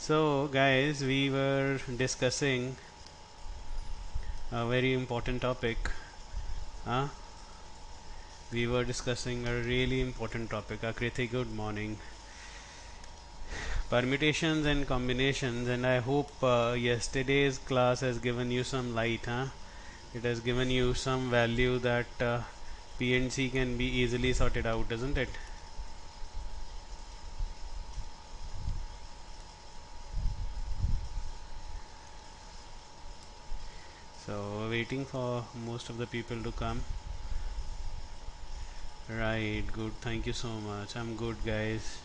So, guys, we were discussing a very important topic. Huh? We were discussing a really important topic. Akriti, good morning. Permutations and combinations, and I hope yesterday's class has given you some light. Huh? It has given you some value that P and C can be easily sorted out, isn't it? So, waiting for most of the people to come. Right, good. Thank you so much. I'm good, guys.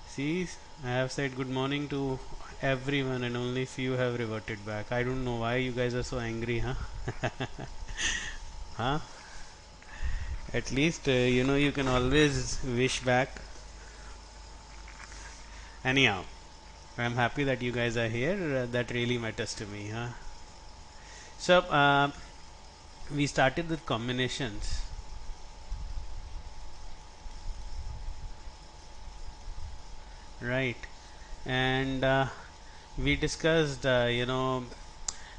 See, I have said good morning to everyone, and only few have reverted back. I don't know why you guys are so angry, huh? Huh? At least you can always wish back. Anyhow, I'm happy that you guys are here. That really matters to me, huh? So, we started with combinations, right? And we discussed,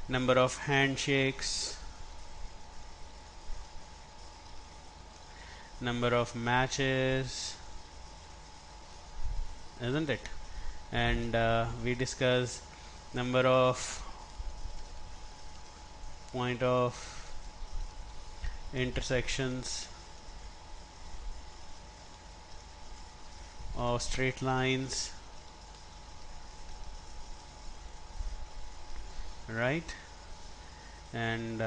number of handshakes, number of matches, isn't it? And we discussed number of point of intersections of straight lines, right? And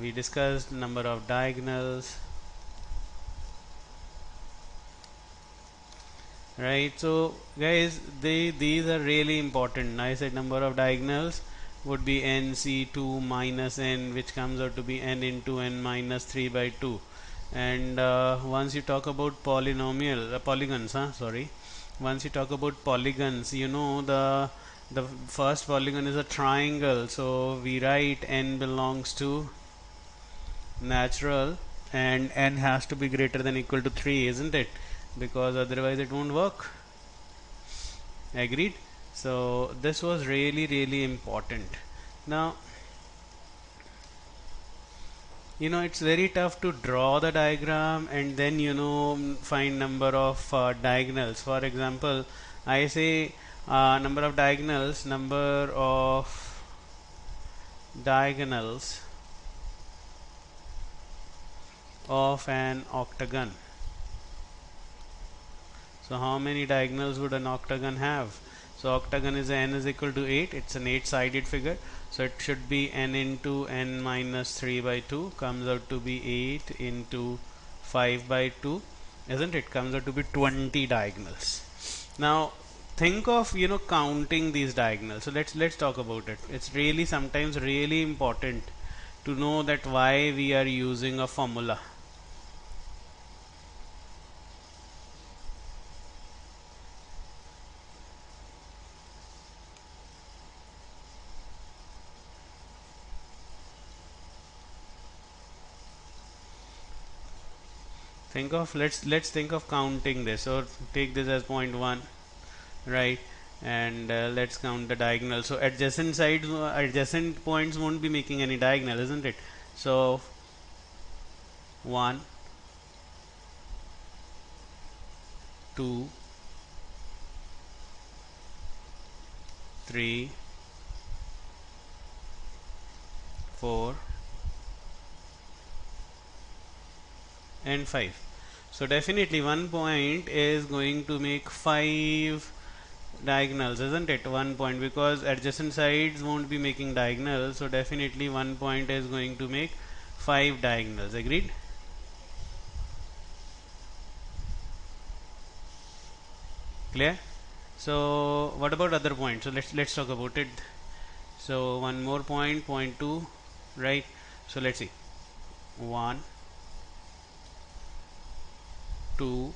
we discussed number of diagonals, right? So guys, these are really important. I said number of diagonals would be nc2 minus n, which comes out to be n into n minus 3 by 2. And once you talk about polygons, sorry, once you talk about polygons, the first polygon is a triangle, so we write n belongs to natural, and n has to be greater than equal to 3, isn't it? Because otherwise it won't work. Agreed? So this was really important. Now, it's very tough to draw the diagram and then find number of diagonals. For example, I say number of diagonals of an octagon. So how many diagonals would an octagon have? So octagon is n is equal to 8. It's an 8-sided figure. So it should be n into n minus 3 by 2, comes out to be 8 into 5 by 2, isn't it? Comes out to be 20 diagonals. Now think of counting these diagonals. So let's talk about it. It's really sometimes really important to know that why we are using a formula. Let's think of counting this. So take this as point 1, right? And let's count the diagonal. So adjacent points won't be making any diagonal, isn't it? So 1, 2, 3, 4, and 5. So definitely one point is going to make 5 diagonals, isn't it? One point, because adjacent sides won't be making diagonals, so definitely one point is going to make 5 diagonals. Agreed? Clear? So what about other points? So let's talk about it. So one more point, point 2, right? So let's see. 1, 2,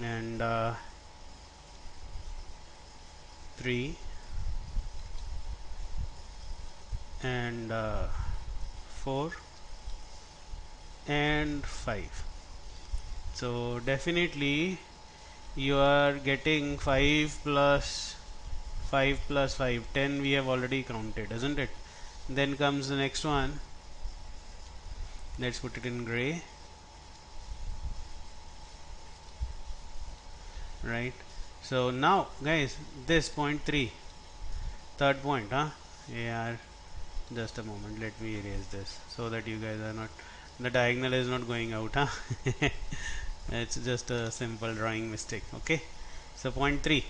and 3, and 4 and 5. So definitely you are getting 5 plus 5 plus 5, 10 we have already counted, isn't it? Then comes the next one. Let's put it in gray, right? So now guys, this point 3, third point, yeah, just a moment, let me erase this so that you guys are not, the diagonal is not going out, it's just a simple drawing mistake. Okay, so point 3,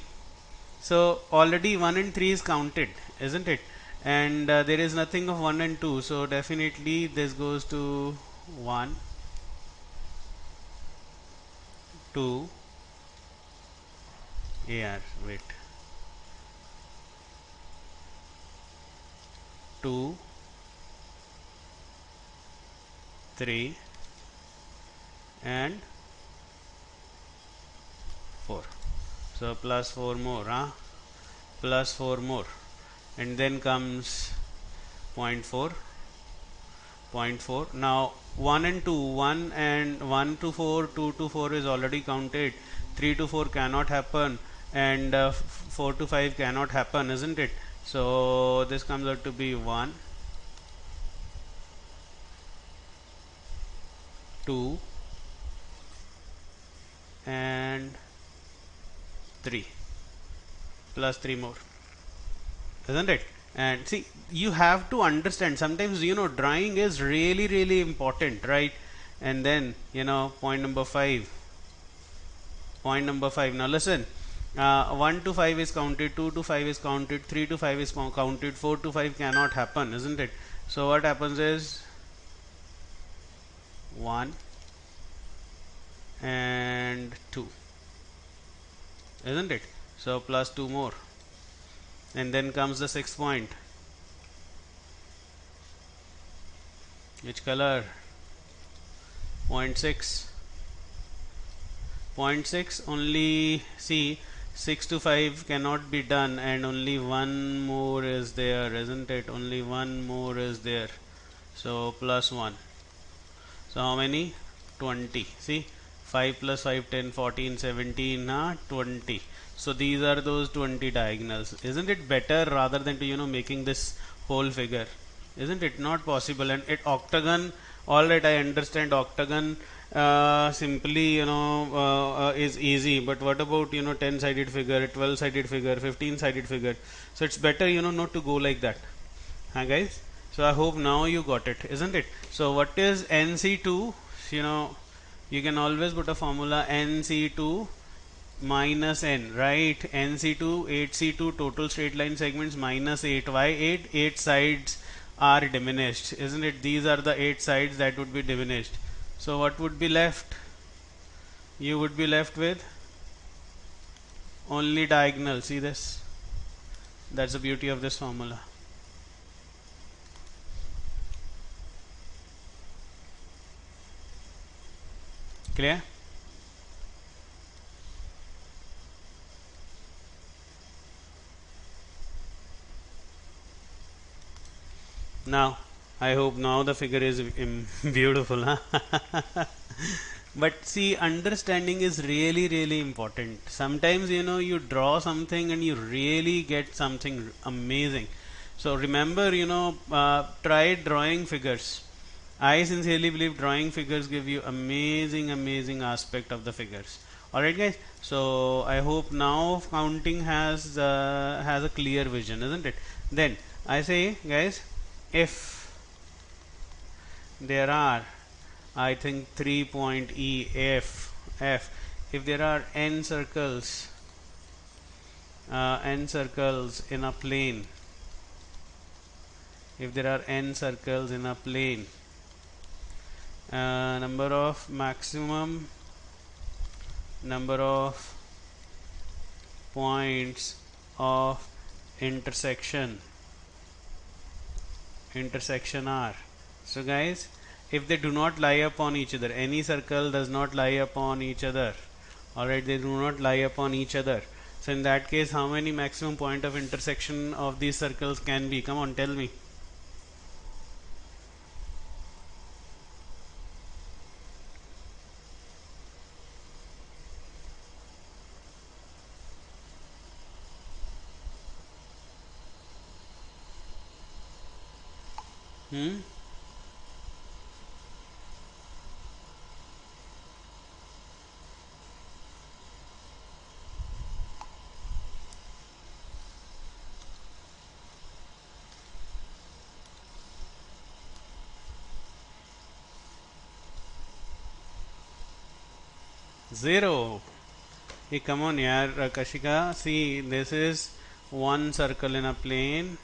so already 1 and 3 is counted, isn't it? And there is nothing of 1 and 2, so definitely this goes to 1, 2, wait, 2, 3 and 4. So plus 4 more, plus 4 more, and then comes point 4, point 4. Now 1 and 2, 1 and 1 to 4, 2 to 4 is already counted, 3 to 4 cannot happen, and 4 to 5 cannot happen, isn't it? So this comes out to be 1, 2 and 3 plus 3 more, isn't it? And see, you have to understand, sometimes drawing is really important, right? And then point number 5, now listen, 1 to 5 is counted, 2 to 5 is counted, 3 to 5 is counted, 4 to 5 cannot happen, isn't it? So what happens is 1 and 2, isn't it? So plus 2 more, and then comes the 6th point. Which color? Point 6. Point 6, only see 6 to 5 cannot be done, and only one more is there, isn't it? Only one more is there, so plus 1. So how many? 20. See, 5 plus 5, 10, 14, 17, 20. So these are those 20 diagonals. Isn't it better rather than to making this whole figure? Isn't it not possible? And it octagon, all right, I understand octagon simply is easy, but what about 10 sided figure, 12 sided figure, 15 sided figure? So it's better not to go like that, guys. So I hope now you got it, isn't it? So what is NC2? You can always put a formula, NC2 minus n, right? NC2, 8C2 total straight line segments minus 8. Why 8? 8 sides are diminished, isn't it? These are the 8 sides that would be diminished. So what would be left? You would be left with only diagonal. See this? That's the beauty of this formula. Clear? Now I hope now the figure is beautiful, huh? But see, understanding is really important. Sometimes you draw something and you really get something amazing. So remember, try drawing figures. I sincerely believe drawing figures give you amazing aspect of the figures. Alright guys, so I hope now counting has a clear vision, isn't it? Then I say guys, if there are, I think 3 point E F, if there are n circles in a plane, if there are n circles in a plane, maximum number of points of intersection are. So guys, if they do not lie upon each other, any circle does not lie upon each other, alright, they do not lie upon each other. So in that case, how many maximum point of intersection of these circles can be? Come on, tell me. Hmm? 0. Hey, come on, yaar, Kashika. See, this is one circle in a plane,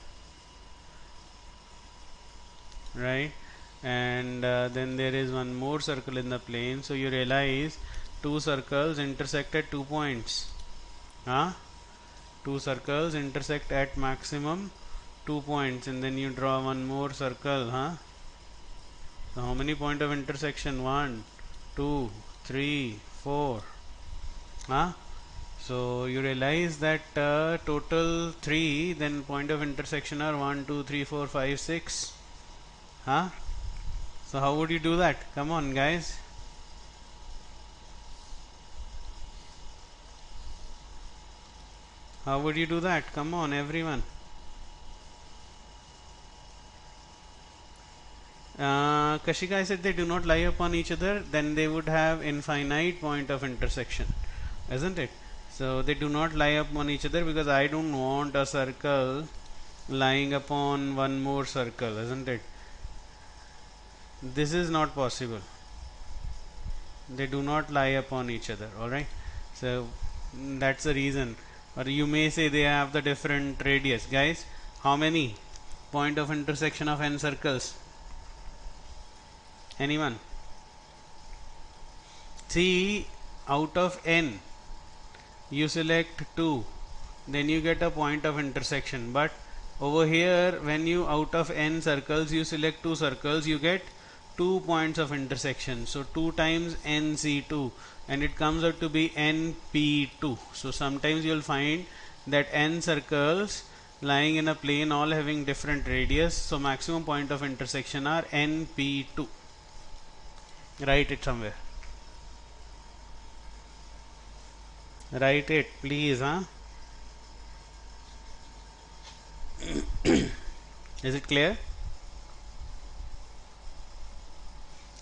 right? And then there is one more circle in the plane. So you realize two circles intersect at 2 points. Huh? Two circles intersect at maximum 2 points, and then you draw one more circle, huh? So how many point of intersection? 1, 2, 3, 4. Huh? So you realize that total 3, then point of intersection are 1, 2, 3, 4, 5, 6. Huh? So how would you do that? Come on, guys. How would you do that? Come on, everyone. Kashika, I said they do not lie upon each other, then they would have infinite point of intersection, isn't it? So they do not lie upon each other because I don't want a circle lying upon one more circle, isn't it? This is not possible. They do not lie upon each other, alright? So that's the reason. Or you may say they have the different radius. Guys, how many point of intersection of n circles? Anyone? See, out of n, you select 2, then you get a point of intersection. But over here, when you out of n circles, you select 2 circles, you get 2 points of intersection. So 2 times nc2, and it comes out to be np2. So sometimes you'll find that n circles lying in a plane all having different radius. So maximum point of intersection are np2. Write it somewhere. Write it, please, huh? Is it clear?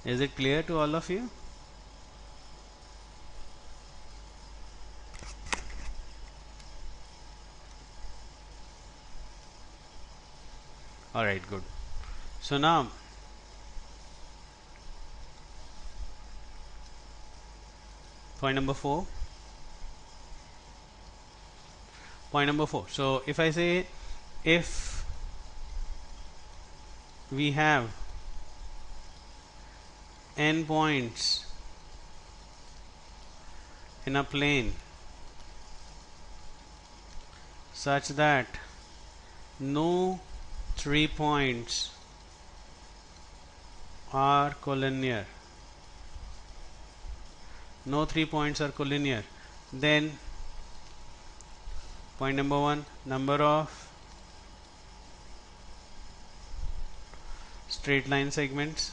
Is it clear to all of you? Alright, good. So now, point number 4. Point number 4. So if I say, if we have n points in a plane such that no 3 points are collinear, no 3 points are collinear, then point number 1, number of straight line segments.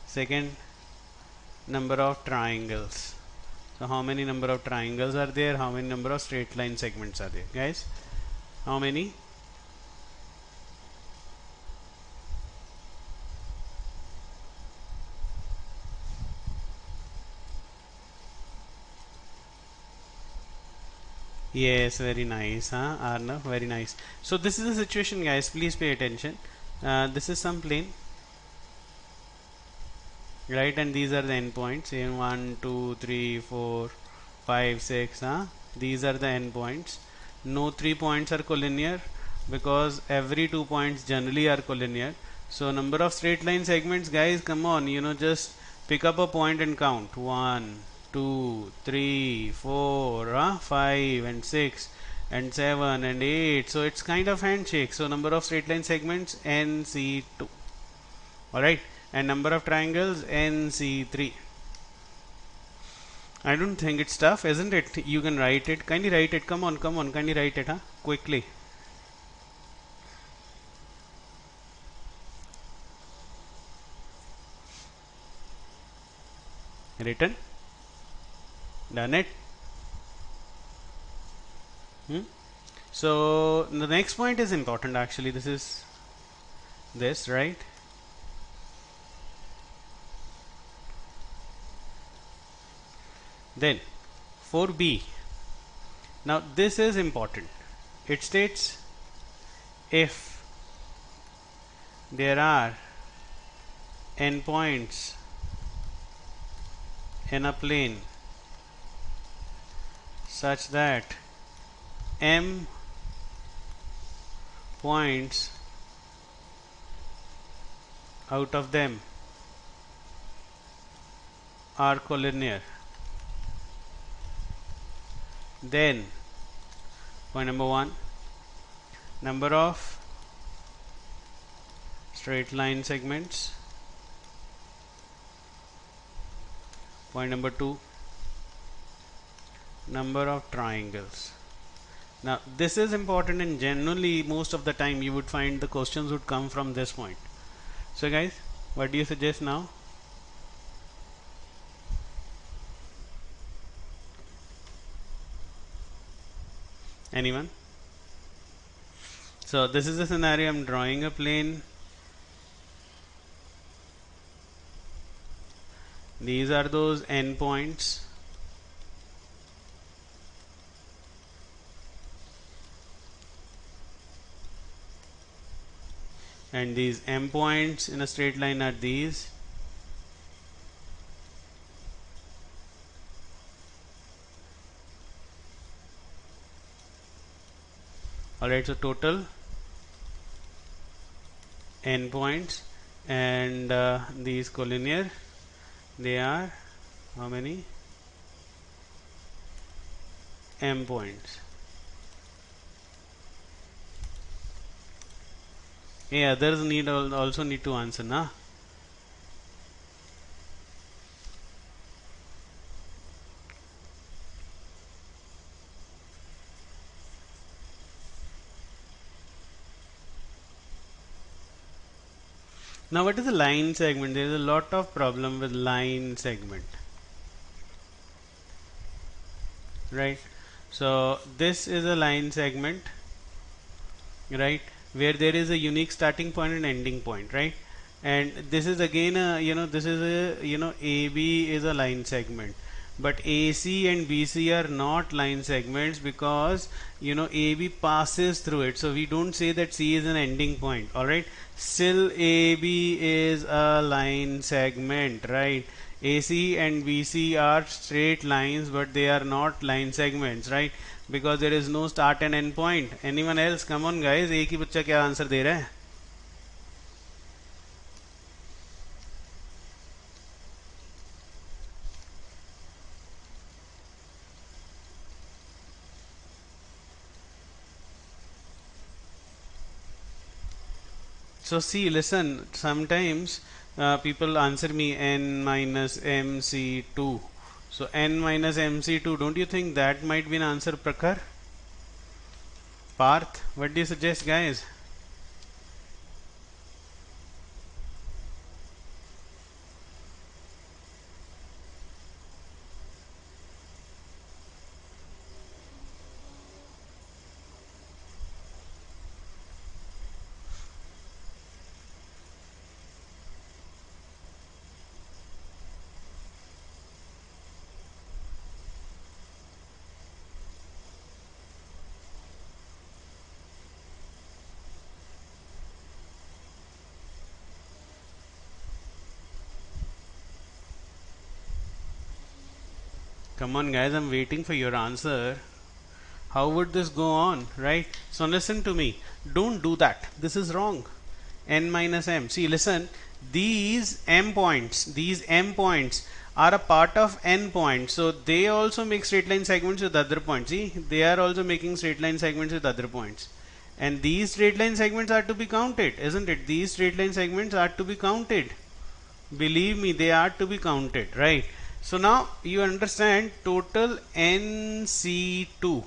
Second, number of triangles. So how many number of triangles are there? How many number of straight line segments are there? Guys, how many? Yes, very nice, huh? Arnav, very nice. So this is the situation, guys. Please pay attention. This is some plane, right? And these are the endpoints. In 1, 2, 3, 4, 5, 6, huh? These are the endpoints. No 3 points are collinear because every 2 points generally are collinear. So number of straight line segments, guys, come on, just pick up a point and count. 1, 2, 3, 4, 5 and 6 and 7 and 8. So it's kind of handshake. So number of straight line segments NC2. Alright, and number of triangles NC3. I don't think it's tough, isn't it? You can write it. Kindly write it. Come on, come on. Kindly write it, huh? Quickly. Written. Done it. Hmm? So the next point is important actually. This is this, right? Then 4b. Now this is important. It states if there are endpoints in a plane such that m points out of them are collinear, then point number 1, number of straight line segments. Point number 2, number of triangles. Now this is important, and generally most of the time you would find the questions would come from this point. So guys, what do you suggest now? Anyone? So this is the scenario. I'm drawing a plane. These are those endpoints. And these m points in a straight line are these. Alright, so total n points, and these collinear, they are how many? M points. Hey, others also need to answer, na? Now what is a line segment? There is a lot of problem with line segment, right? So this is a line segment, right, where there is a unique starting point and ending point, right? And this is again a, this is a, AB is a line segment, but AC and BC are not line segments, because AB passes through it, so we don't say that C is an ending point. All right, still AB is a line segment, right? AC and BC are straight lines, but they are not line segments, right? Because there is no start and end point. Anyone else? Come on guys, एक ही बच्चा क्या answer दे रहा है? So see, listen, sometimes people answer me n minus mc2. So n minus mc2, don't you think that might be an answer, Prakhar? Parth, what do you suggest, guys? Come on guys, I'm waiting for your answer. How would this go on, right? So listen to me, don't do that, this is wrong. N minus m, see, listen, these m points are a part of n points, so they also make straight line segments with other points. See, they are also making straight line segments with other points, and these straight line segments are to be counted, isn't it? These straight line segments are to be counted, believe me, they are to be counted, right? So now you understand, total NC2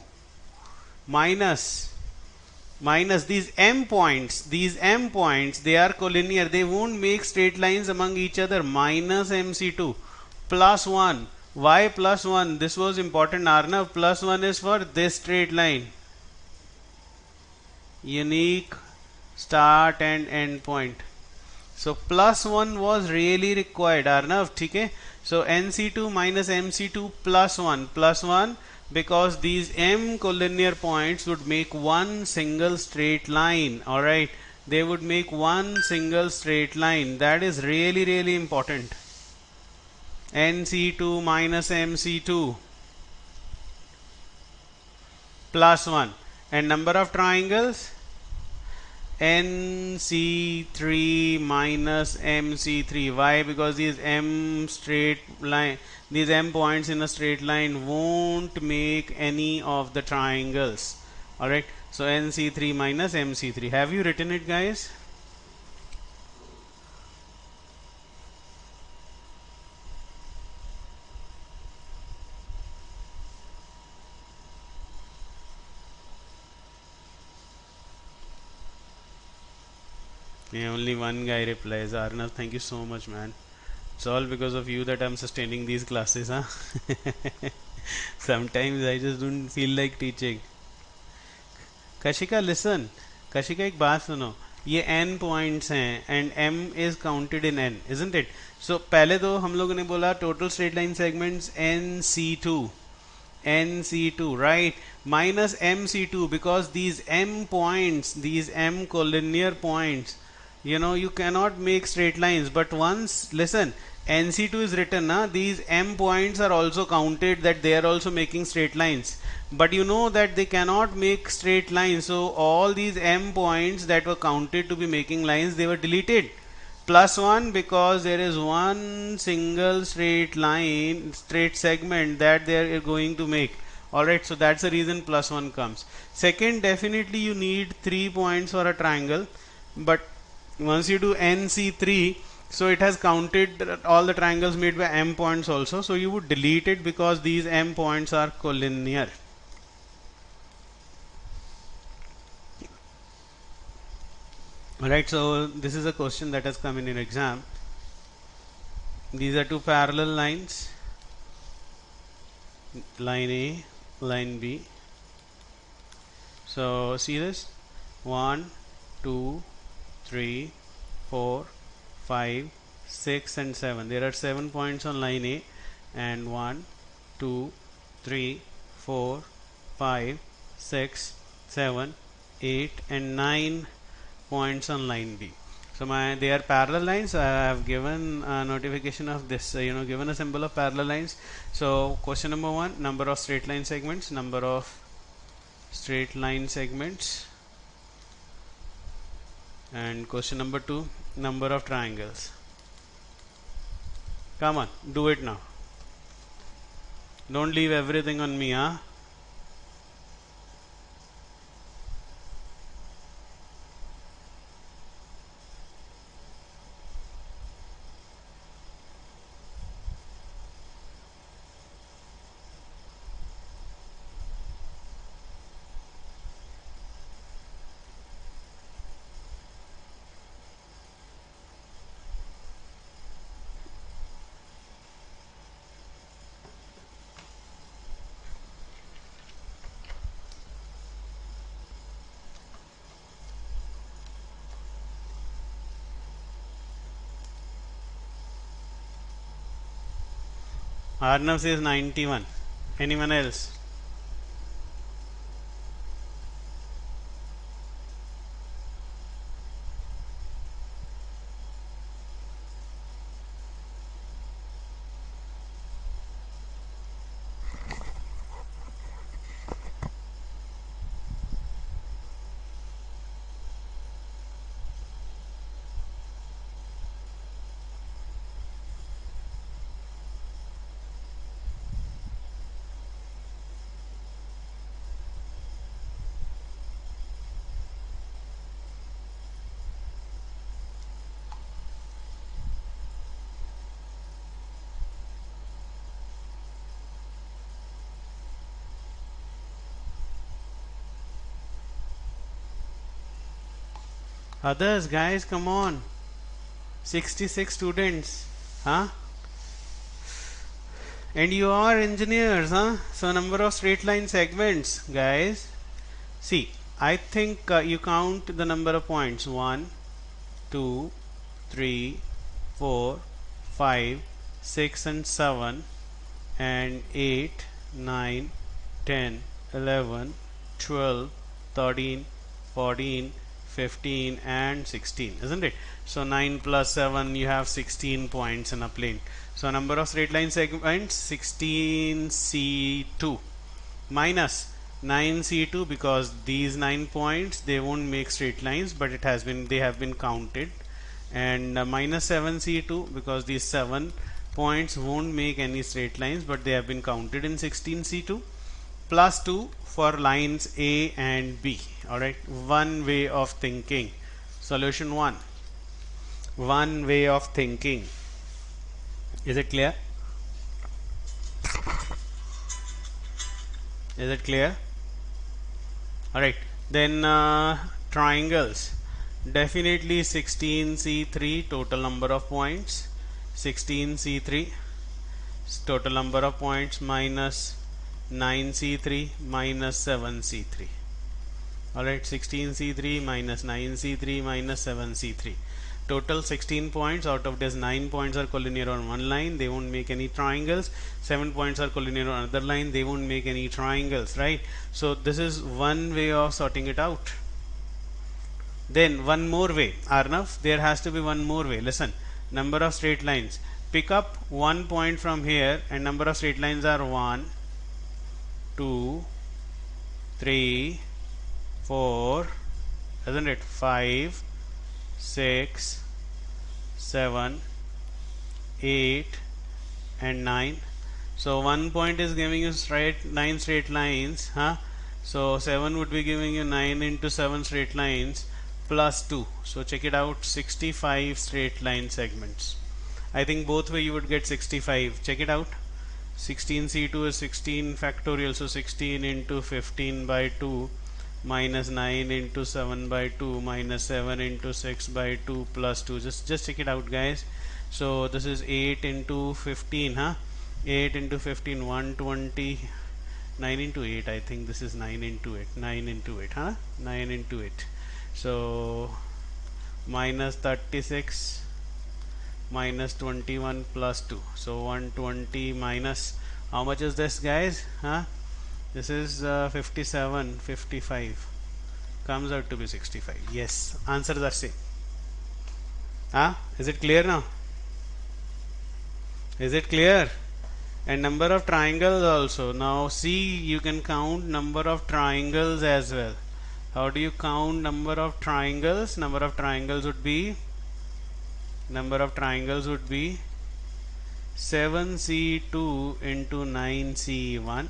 minus these m points, they are collinear, they won't make straight lines among each other, minus MC2 plus 1. Why plus 1? This was important, Arnav. Plus 1 is for this straight line. unique start and end point. So plus 1 was really required, Arnav, ठीक है? So NC2 minus MC2 plus 1 because these M collinear points would make one single straight line, alright? They would make one single straight line. That is really, really important. NC2 minus MC2 plus 1. And number of triangles? NC3 minus MC3. Why? Because these M points in a straight line won't make any of the triangles. Alright, so NC3 minus MC3. Have you written it, guys? Yeah, only one guy replies. Arnav, thank you so much, man. It's all because of you that I'm sustaining these classes, huh? Sometimes I just don't feel like teaching. Kashika, listen. Kashika, एक बात सुनो. ये n points हैं and m is counted in n, isn't it? So पहले तो हम लोगों ने बोला total straight line segments NC2, right? Minus MC2 because these m points, these m collinear points, you know, you cannot make straight lines. But once, listen, NC2 is written, na, these m points are also counted, that they are also making straight lines, but you know that they cannot make straight lines. So all these m points that were counted to be making lines, they were deleted. Plus 1 because there is one single straight line, straight segment that they are going to make. Alright, so that's the reason plus 1 comes. Second, definitely you need 3 points for a triangle, but once you do NC3, so it has counted all the triangles made by m points also, so you would delete it because these m points are collinear. Alright, so this is a question that has come in an exam. These are two parallel lines, line A, line B. So see this, 1, 2, 3, 4, 5, 6 and 7. There are 7 points on line A, and 1, 2, 3, 4, 5, 6, 7, 8 and 9 points on line B. So they are parallel lines. I have given a notification of this, given a symbol of parallel lines. So question number 1, number of straight line segments, number of straight line segments. And question number 2, number of triangles. Come on, do it now. Don't leave everything on me, huh? Arnav says 91. Anyone else? Others, guys, come on. 66 students, huh? And you are engineers, huh? So number of straight line segments, guys. See, I think you count the number of points: 1, 2, 3, 4, 5, 6 and 7 and 8, 9, 10, 11, 12, 13, 14, 15 and 16, isn't it? So 9 plus 7, you have 16 points in a plane. So number of straight line segments 16c2 minus 9c2, because these 9 points, they won't make straight lines, but they have been counted, and minus 7c2, because these 7 points won't make any straight lines, but they have been counted in 16c2, plus 2 for lines A and B. Alright, one way of thinking. Solution 1. One way of thinking. Is it clear? Is it clear? Alright, then triangles. Definitely 16c3, total number of points. 16c3, total number of points, minus 9c3 minus 7c3. Alright, 16c3 minus 9c3 minus 7c3. Total 16 points. Out of this, 9 points are collinear on one line, they won't make any triangles. 7 points are collinear on another line, they won't make any triangles, right? So this is one way of sorting it out. Then one more way, Arnav, there has to be one more way. Listen, number of straight lines. Pick up one point from here, and number of straight lines are 1, 2, 3, 4, isn't it? 5, 6, 7, 8 and 9. So one point is giving you 9 straight lines, huh? So 7 would be giving you 9 into 7 straight lines plus 2. So check it out, 65 straight line segments. I think both way you would get 65. Check it out. 16c2 is 16 factorial, so 16 into 15 by 2 minus 9 into 7 by 2 minus 7 into 6 by 2 plus 2. Just check it out, guys. So this is 8 into 15, huh? 8 into 15, 120. 9 into 8, I think this is 9 into 8. 9 into 8, huh? 9 into 8. So minus 36 minus 21 plus 2. So 120 minus, how much is this, guys? Huh? This is 57, 55. Comes out to be 65. Yes, answers are same. Huh? Is it clear now? Is it clear? And number of triangles also. Now see, you can count number of triangles as well. How do you count number of triangles? Number of triangles would be 7c2 into 9c1.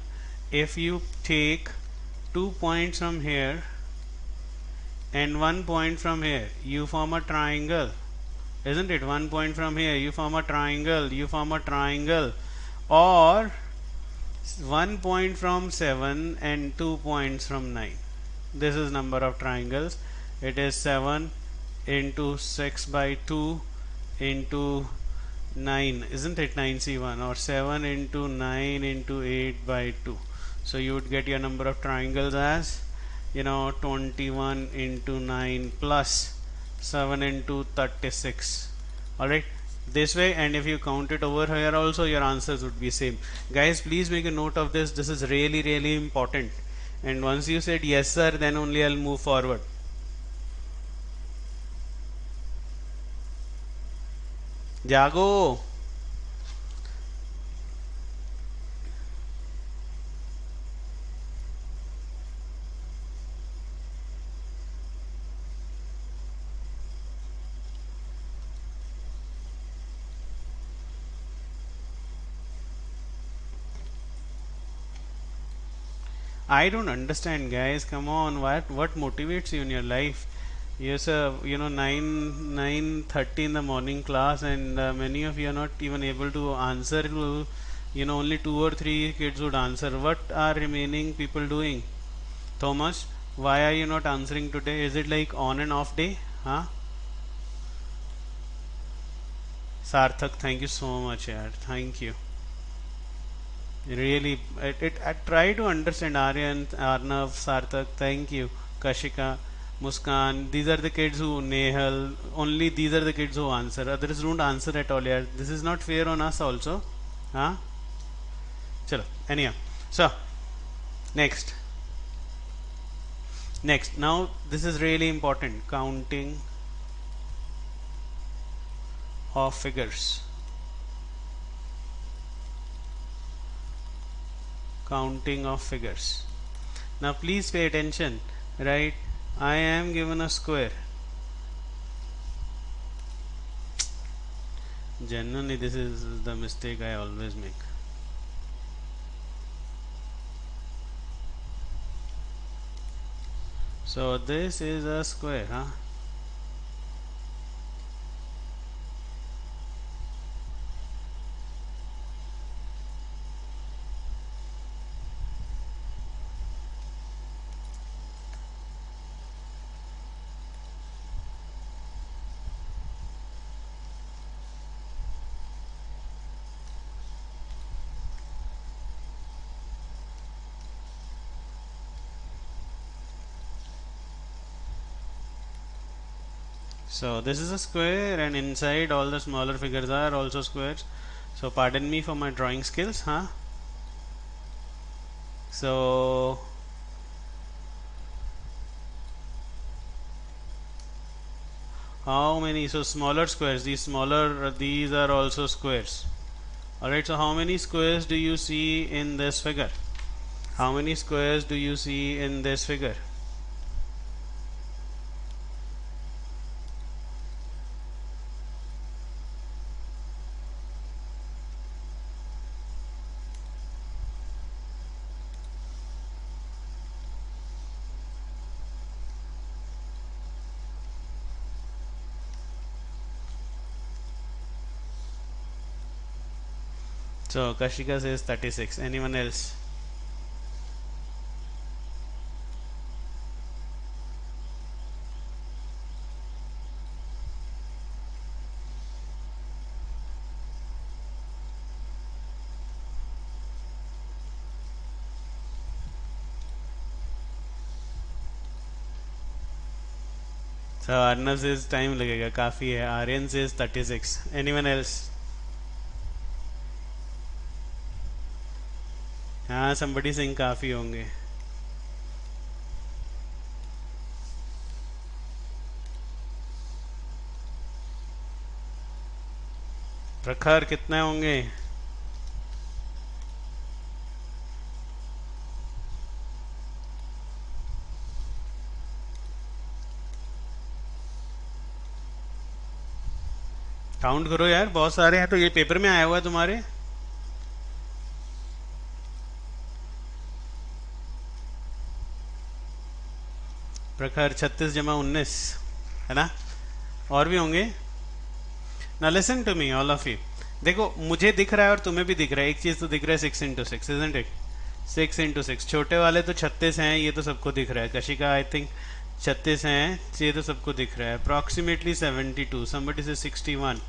If you take 2 points from here and 1 point from here, you form a triangle, isn't it? 1 point from here, you form a triangle, or 1 point from 7 and 2 points from 9. This is number of triangles. It is 7 into 6 by 2 into 9, isn't it? 9c1, or 7 into 9 into 8 by 2. So you would get your number of triangles as, 21 into 9 plus 7 into 36. Alright, this way. And if you count it over here also, your answers would be same. Guys, please make a note of this. This is really, really important. And once you said yes sir, then only I'll move forward. Jago. I don't understand, guys. Come on, what motivates you in your life? Yes, 9:30 in the morning class, and many of you are not even able to answer. Only 2 or 3 kids would answer. What are remaining people doing? Thomas, why are you not answering today? Is it like on and off day? Huh? Sarthak, thank you so much, yaar. Thank you. Really, I try to understand. Aryan, Arnav, Sarthak, thank you. Kashika, Muskan, these are the kids who, Nehal, only these are the kids who answer. Others don't answer at all. Yeah, this is not fair on us also. Huh? Chalo, anyhow. So, next. Next. Now, this is really important. Counting of figures. Counting of figures. Now, please pay attention. Right? I am given a square. Genuinely, this is the mistake I always make. So this is a square, huh? So this is a square, and inside all the smaller figures are also squares. So pardon me for my drawing skills, huh? So how many? So smaller squares, these are also squares. Alright, so how many squares do you see in this figure? How many squares do you see in this figure? So Kashika says 36. Anyone else? So Arnav says time लगेगा काफी है. Aryan says 36. Anyone else? हाँ, somebody saying काफी होंगे. प्रखर कितने होंगे? Count करो यार, बहुत सारे हैं. तो ये पेपर में आया हुआ है तुम्हारे. प्रखर 36 जमा 19 है ना. और भी होंगे. ना listen to me all of you. देखो, मुझे दिख रहा है और तुम्हें भी दिख रहा है. एक चीज तो दिख रहा है 6 इंटू 6, इजंट इट? 6 इंटू 6. छोटे वाले तो 36 हैं, ये तो सबको दिख रहा है. कशिका आई थिंक 36 हैं, ये तो सबको दिख रहा है. अप्रॉक्सीमेटली 72. समबडी से 61.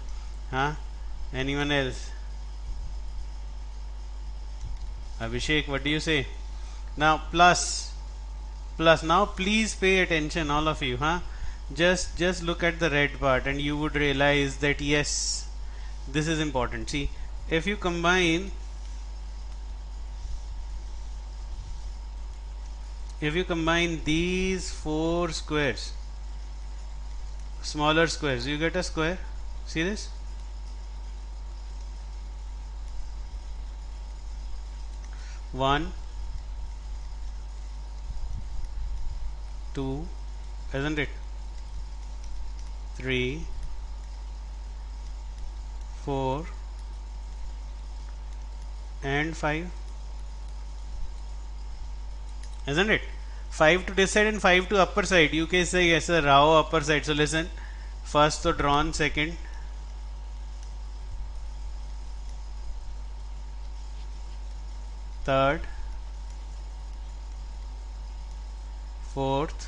हाँ, anyone else? Abhishek, what do you say? Now plus now please pay attention, all of you, huh? Just look at the red part and you would realize that yes, this is important. See, if you combine these four squares, smaller squares, you get a square. See this? One, two, isn't it? 3, 4 and 5, isn't it? 5 to this side and 5 to upper side. You can say yes sir, Rao upper side. So listen, first so drawn, second, third, fourth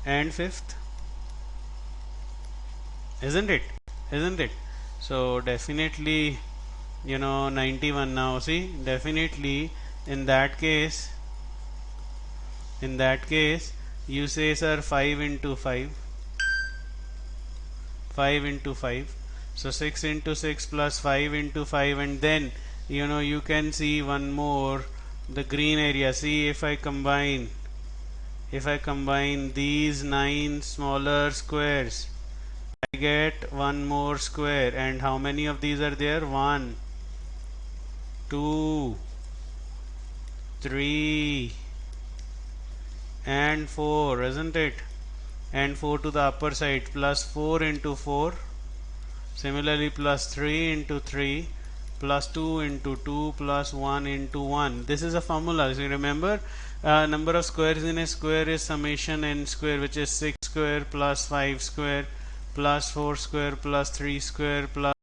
and fifth, isn't it? So definitely, 91. Now see, definitely in that case In that case, you say, sir, 5 into 5, 5 into 5. So 6 into 6 plus 5 into 5, and then you can see one more, the green area. See, if I combine these 9 smaller squares, I get one more square. And how many of these are there? 1, 2, 3 and 4, isn't it? And 4 to the upper side, plus 4 into 4, similarly plus 3 into 3, plus 2 into 2, plus 1 into 1. This is a formula. So you remember, number of squares in a square is summation n square, which is 6 square plus 5 square plus 4 square plus 3 square plus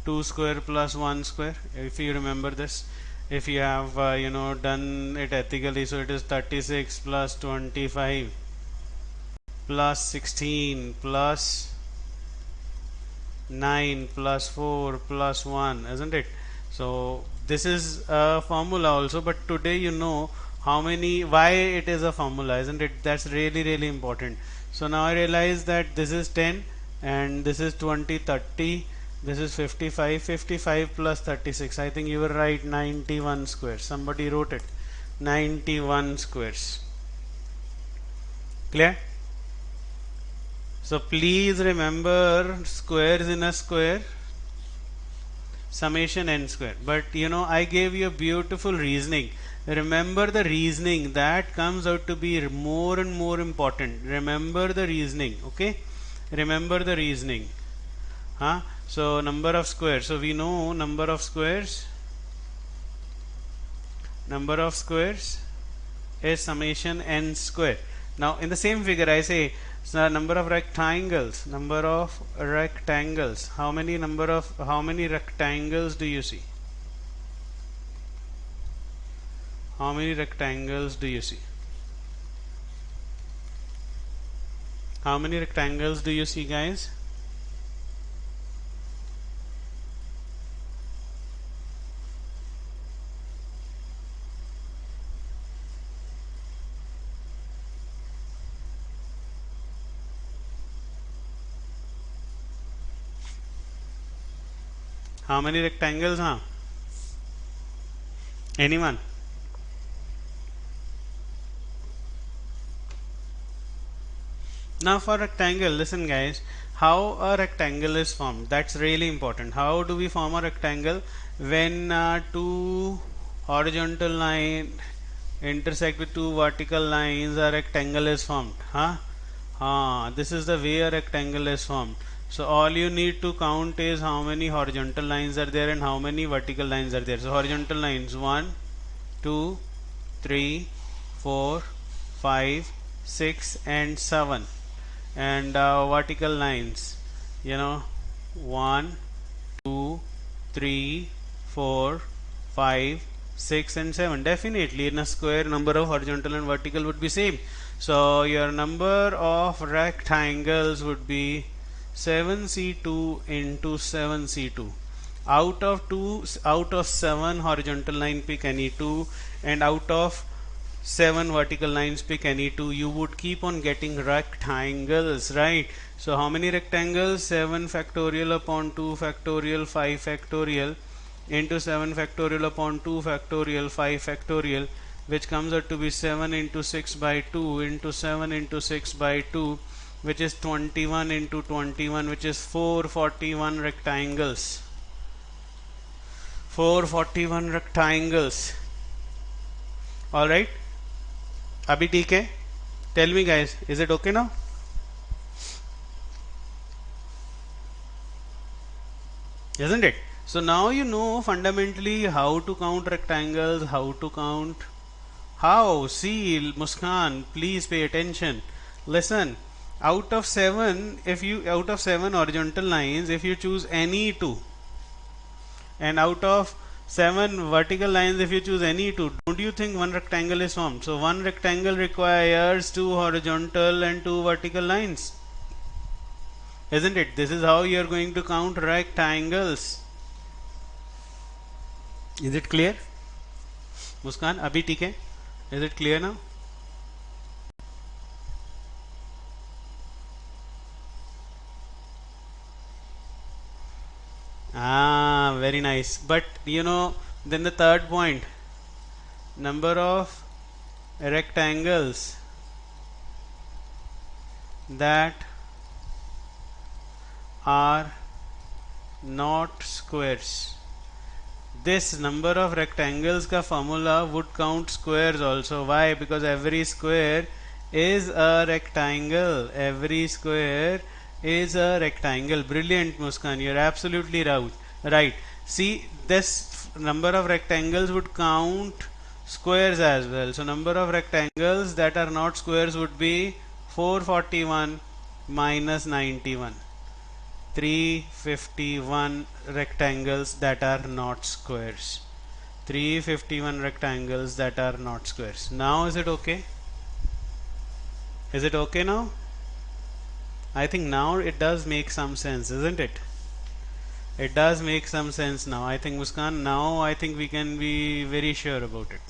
2 square plus 1 square. If you remember this, if you have done it ethically, so it is 36 plus 25 plus 16 plus 9 plus 4 plus 1, isn't it? So this is a formula also, but today why it is a formula, isn't it? That's really important. So now I realize that this is 10 and this is 20, 30, this is 55, 55 plus 36. I think you were right, 91 squares. Somebody wrote it, 91 squares. Clear? So please remember, squares in a square, summation n square. But I gave you a beautiful reasoning. Remember the reasoning, that comes out to be more and more important. Remember the reasoning, okay? Remember the reasoning. So number of squares. So we know number of squares is summation n square. Now in the same figure I say, so number of rectangles. How many rectangles do you see? How many rectangles do you see? How many rectangles do you see, guys? How many rectangles? Anyone? Now for rectangle, listen guys, how a rectangle is formed, that's really important. How do we form a rectangle? When two horizontal lines intersect with two vertical lines, a rectangle is formed. This is the way a rectangle is formed. So all you need to count is how many horizontal lines are there and how many vertical lines are there. So horizontal lines 1, 2, 3, 4, 5, 6 and 7, and vertical lines 1, 2, 3, 4, 5, 6 and 7. Definitely in a square, number of horizontal and vertical would be same. So your number of rectangles would be 7c2 into 7c2. Out of 7 horizontal line, pick any two, and out of 7 vertical lines, pick any two. You would keep on getting rectangles, right? So how many rectangles? 7 factorial upon 2 factorial 5 factorial into 7 factorial upon 2 factorial 5 factorial, which comes out to be 7 into 6 by 2 into 7 into 6 by 2, which is 21 into 21, which is 441 rectangles. 441 rectangles. Alright, abhi theek hai? Tell me guys, is it okay now? Isn't it? So now you know fundamentally how to count rectangles, how to count. How? See, Muskan, please pay attention. Listen, out of 7 horizontal lines, if you choose any two, and out of 7 vertical lines, if you choose any two, don't you think one rectangle is formed? So one rectangle requires 2 horizontal and 2 vertical lines, isn't it? This is how you are going to count rectangles. Is it clear? Muskan, abhi theek hai? Is it clear now? very nice. But then the third point, number of rectangles that are not squares. This number of rectangles ka formula would count squares also. Why? Because every square is a rectangle. Every square is a rectangle. Brilliant, Muskan. You're absolutely right. See, this number of rectangles would count squares as well. So number of rectangles that are not squares would be 441 minus 91. 351 rectangles that are not squares. 351 rectangles that are not squares. Now is it okay? Is it okay now? I think now it does make some sense, isn't it? It does make some sense now. I think, Muskan, now I think we can be very sure about it,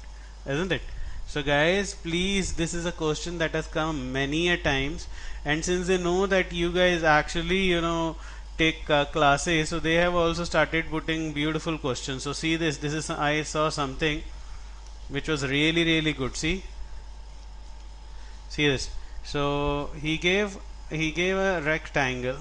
isn't it? So guys, please, this is a question that has come many a times, and since they know that you guys actually take classes, so they have also started putting beautiful questions. So see this is, I saw something which was really good. See this. So he gave a rectangle.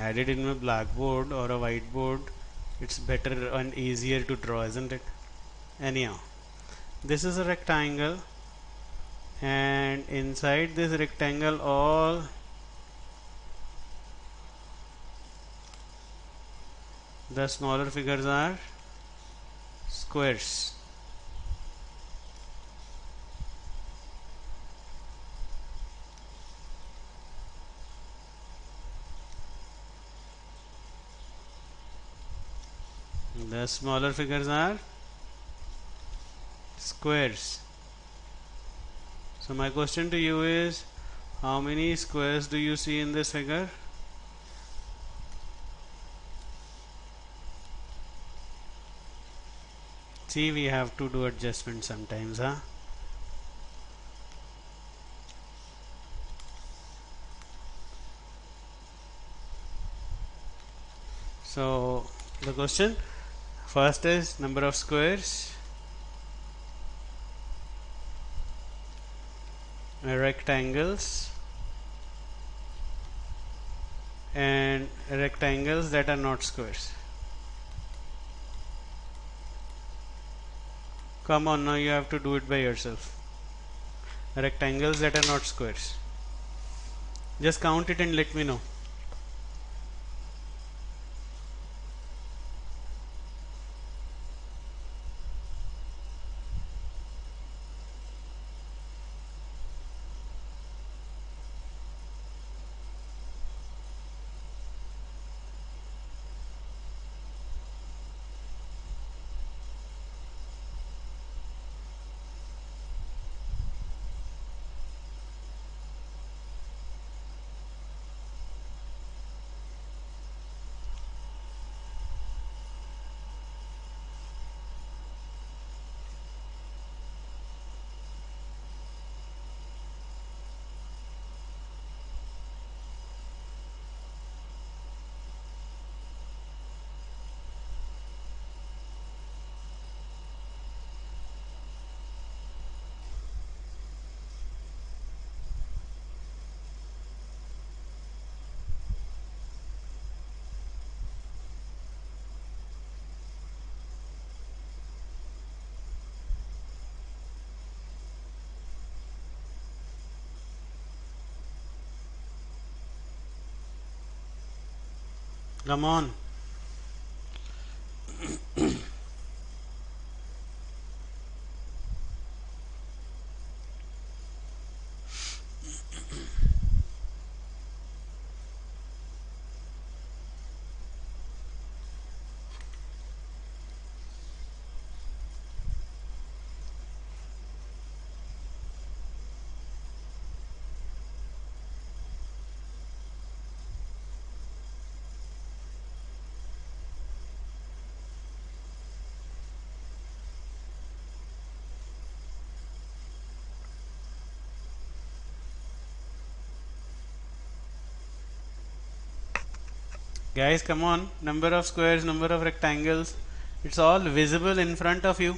Had it in a blackboard or a whiteboard, it's better and easier to draw, isn't it? Anyhow, this is a rectangle, and inside this rectangle all the smaller figures are squares. The smaller figures are squares. So my question to you is, how many squares do you see in this figure? See, we have to do adjustment sometimes, huh? So the question first is number of squares, rectangles, and rectangles that are not squares. Come on, now you have to do it by yourself. Rectangles that are not squares. Just count it and let me know. Come on. Guys, come on. Number of squares, number of rectangles. It's all visible in front of you.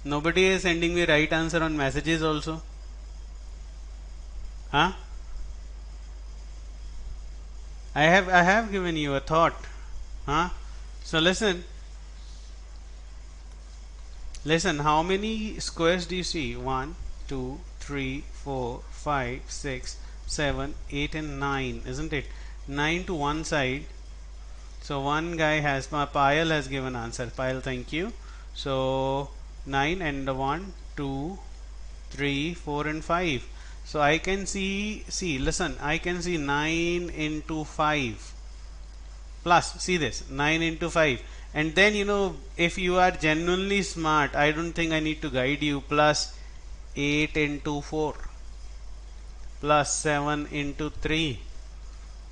Nobody is sending me right answer on messages also. Huh? I have given you a thought. Huh? So listen. Listen, how many squares do you see? 1, 2, 3, 4, 5, 6, 7, 8 and 9, isn't it? 9 to one side. So one guy has, Payal has given answer. Payal, thank you. So 9 and 1, 2, 3, 4 and 5. So I can see, listen, I can see 9 into 5 plus, see this, 9 into 5. And then, if you are genuinely smart, I don't think I need to guide you, plus 8 into 4 plus 7 into 3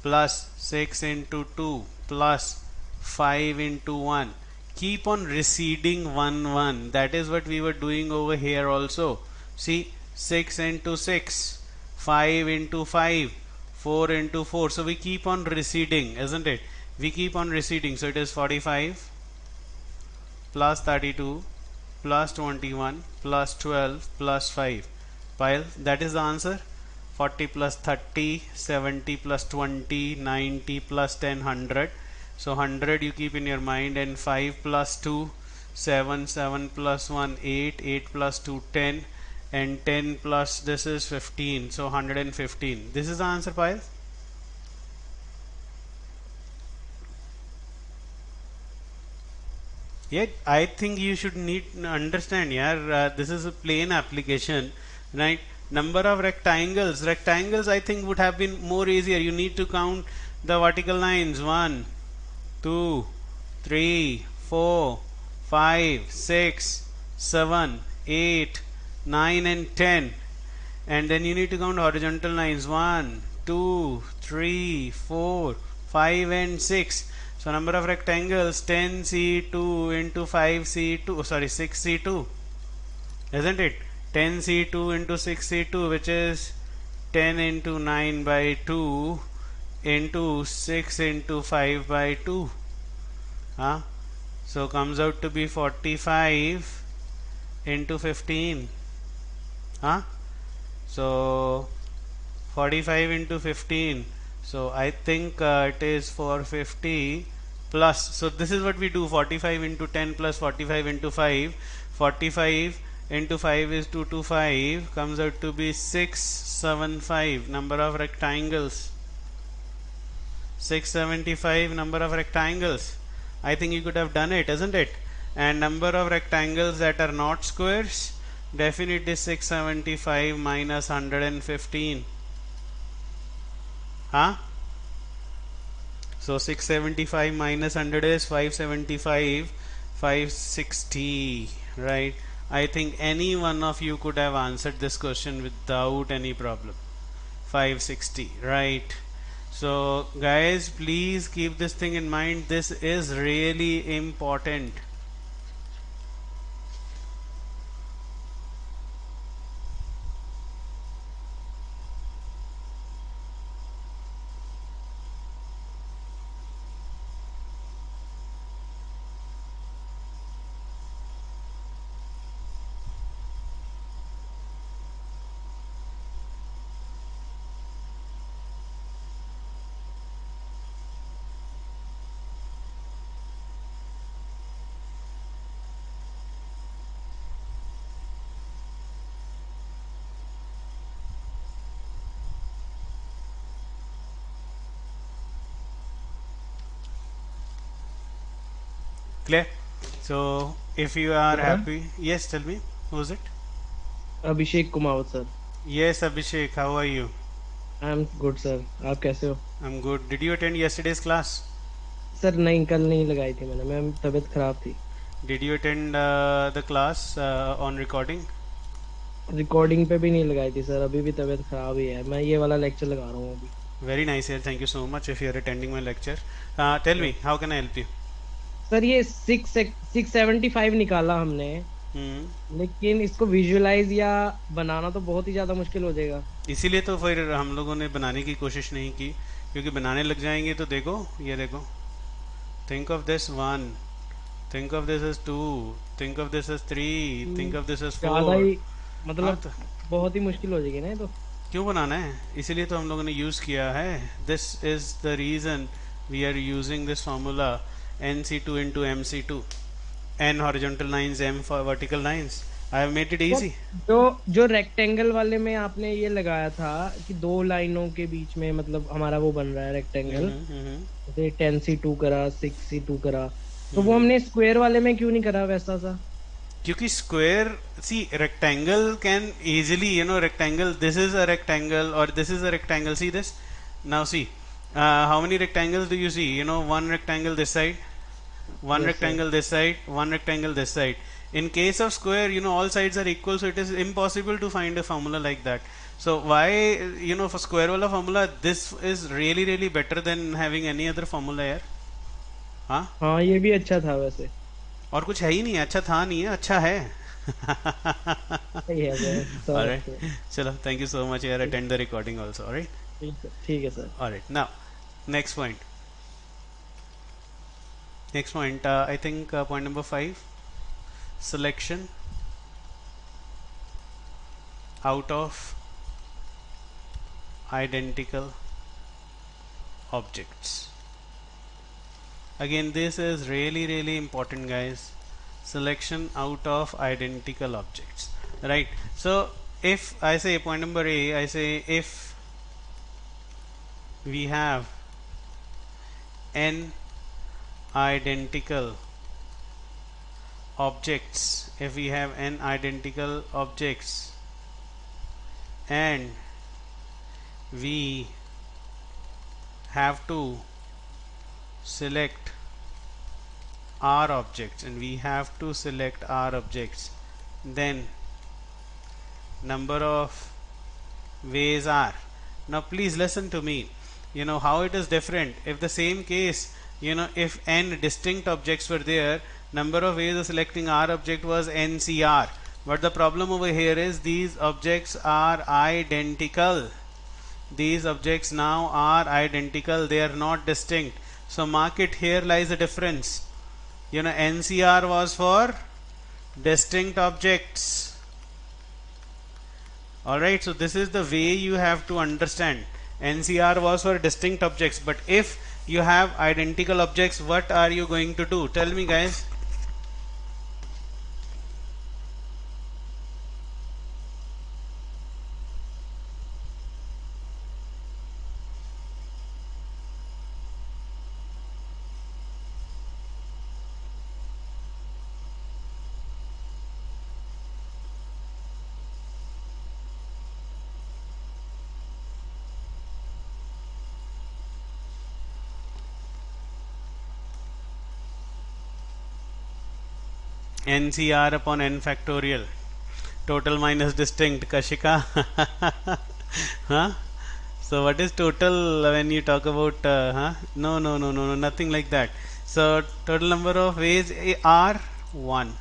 plus 6 into 2 plus 5 into 1. Keep on receding 1 1. That is what we were doing over here also. See, 6 into 6, 5 into 5, 4 into 4. So we keep on receding, isn't it? We keep on receding. So it is 45 plus 32 plus 21 plus 12 plus 5. Pile, that is the answer. 40 plus 30, 70 plus 20, 90 plus 10, 100. So 100 you keep in your mind, and 5 plus 2, 7, 7 plus 1, 8, 8 plus 2, 10, and 10 plus this is 15. So 115. This is the answer, Pile. Yet I think you should understand, this is a plain application, right? Number of rectangles. Rectangles I think would have been more easier. You need to count the vertical lines. 1, 2, 3, 4, 5, 6, 7, 8, 9 and 10. And then you need to count horizontal lines. 1, 2, 3, 4, 5 and 6. So number of rectangles 10C2 into 5C2, sorry 6C2, isn't it? 10C2 into 6C2, which is 10 into 9 by 2 into 6 into 5 by 2. So comes out to be 45 into 15. So 45 into 15. So I think it is 450 plus. So this is what we do. 45 into 10 plus 45 into 5. 45 into 5 is 225. Comes out to be 675. Number of rectangles. 675 number of rectangles. I think you could have done it, isn't it? And number of rectangles that are not squares. Definitely 675 minus 115. So 675 minus 100 is 575, 560, right? I think any one of you could have answered this question without any problem. 560, right? So guys, please keep this thing in mind. This is really important. Clear? So if you are happy, yes, tell me, who's it? Abhishek Kumawat sir. Yes, Abhishek, how are you? I am good sir. आप कैसे हो? I'm good. Did you attend yesterday's class? Sir नहीं, कल नहीं लगाई थी मैंने. Ma'am तबीयत खराब थी. Did you attend the class on recording? Recording पे भी नहीं लगाई थी सर. अभी भी तबीयत खराब ही है. मैं ये वाला लेक्चर लगा रहा हूँ अभी. Very nice here. Thank you so much if you are attending my lecture. Tell me, how can I help you? Sir ये 675 निकाला हमने, लेकिन इसको विजुअलाइज या बनाना तो बहुत ही ज़्यादा मुश्किल हो जाएगा. इसीलिए तो फिर हम लोगों ने बनाने की कोशिश नहीं की, क्योंकि बनाने लग जाएंगे तो देखो, ये देखो, think of this 1, think of this as 2, think of this as 3, think of this as ज्यादा 4. ही हाँ मतलब तो बहुत ही मुश्किल हो जाएगी ना ये तो। क्यों बनाना है, इसीलिए तो हम लोगों ने यूज़ किया है. This is the reason we are using this formula NC2 into MC2, n horizontal lines, m for vertical lines. I have made it तो easy. जो जो रेक्टेंगल वाले में आपने ये लगाया था कि दो लाइनों के बीच में मतलब हमारा वो बन रहा है रेक्टेंगल, हम्म. जैसे 10C2 करा 6C2 करा, तो वो हम्म. हमने स्क्वायर वाले में क्यों नहीं करा वैसा सा? क्योंकि square, see rectangle can easily, you know, rectangle, this is a rectangle और this is a rectangle. See this now, see how many rectangles do you see? You know, one rectangle this side, one yes sir. rectangle this side, one rectangle this side. In case of square, you know, all sides are equal, so it is impossible to find a formula like that. So why, you know, for square wala formula, this is really really better than having any other formula here. हाँ, हाँ ये भी अच्छा था वैसे। और कुछ है ही नहीं, अच्छा था नहीं है, अच्छा है. सही है सर, समझ Alright, गए। चलो, thank you so much यार, ठीक attend the recording also. Alright, ठीक है sir. alright, now next point. Next point, I think point number 5, selection out of identical objects. Again, this is really really important, guys. Selection out of identical objects, right? So if I say point number A, I say if we have n identical objects, if we have n identical objects and we have to select R objects, and we have to select R objects, then number of ways are. Now please listen to me, you know how it is different. If the same case, you know, if n distinct objects were there, number of ways of selecting R object was NCR. But the problem over here is these objects are identical. These objects now are identical, they are not distinct. So mark it, here lies the difference. You know, NCR was for distinct objects. Alright, so this is the way you have to understand. NCR was for distinct objects, but if you have identical objects, what are you going to do? Tell me, guys. NCR upon n factorial. Total minus distinct. Kashika. Huh? So what is total when you talk about huh? No, no, no, no, no, nothing like that. So total number of ways are 1.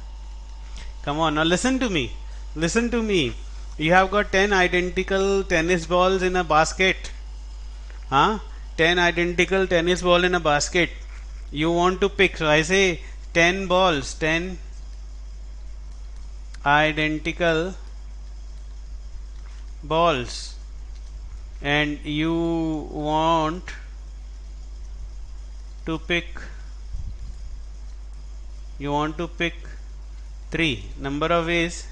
Come on, now listen to me. Listen to me. You have got 10 identical tennis balls in a basket. Huh? 10 identical tennis ball in a basket. You want to pick. So I say 10 balls, 10 identical balls, and you want to pick 3. Number of ways,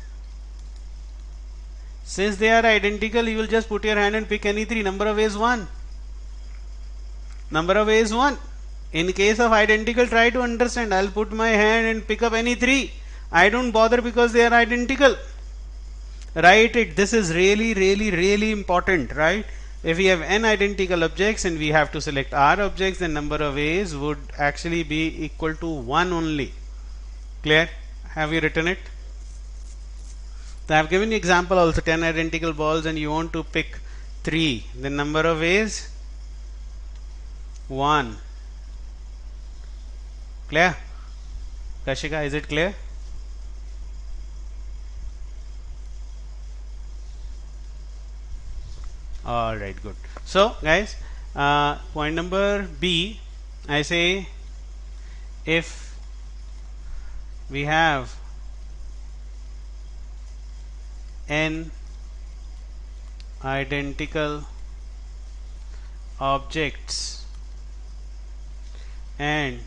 since they are identical, you will just put your hand and pick any 3. Number of ways 1. Number of ways 1. In case of identical, try to understand. I'll put my hand and pick up any 3. I don't bother because they are identical. Write it. This is really really really important, right? If we have n identical objects and we have to select R objects, then number of ways would actually be equal to 1 only. Clear? Have you written it? So I have given you example also, 10 identical balls and you want to pick 3. The number of ways 1. Clear? Kashika, is it clear? Alright, good. So guys, Point number B, I say if we have n identical objects and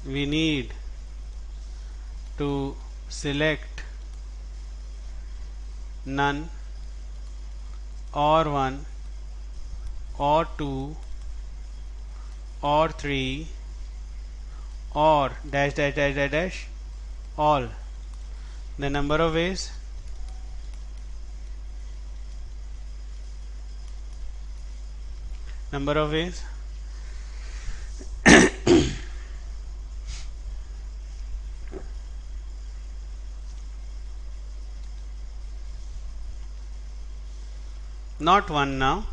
we need to select none or 1 or 2 or 3 or dash dash dash dash dash all. The number of ways not one now.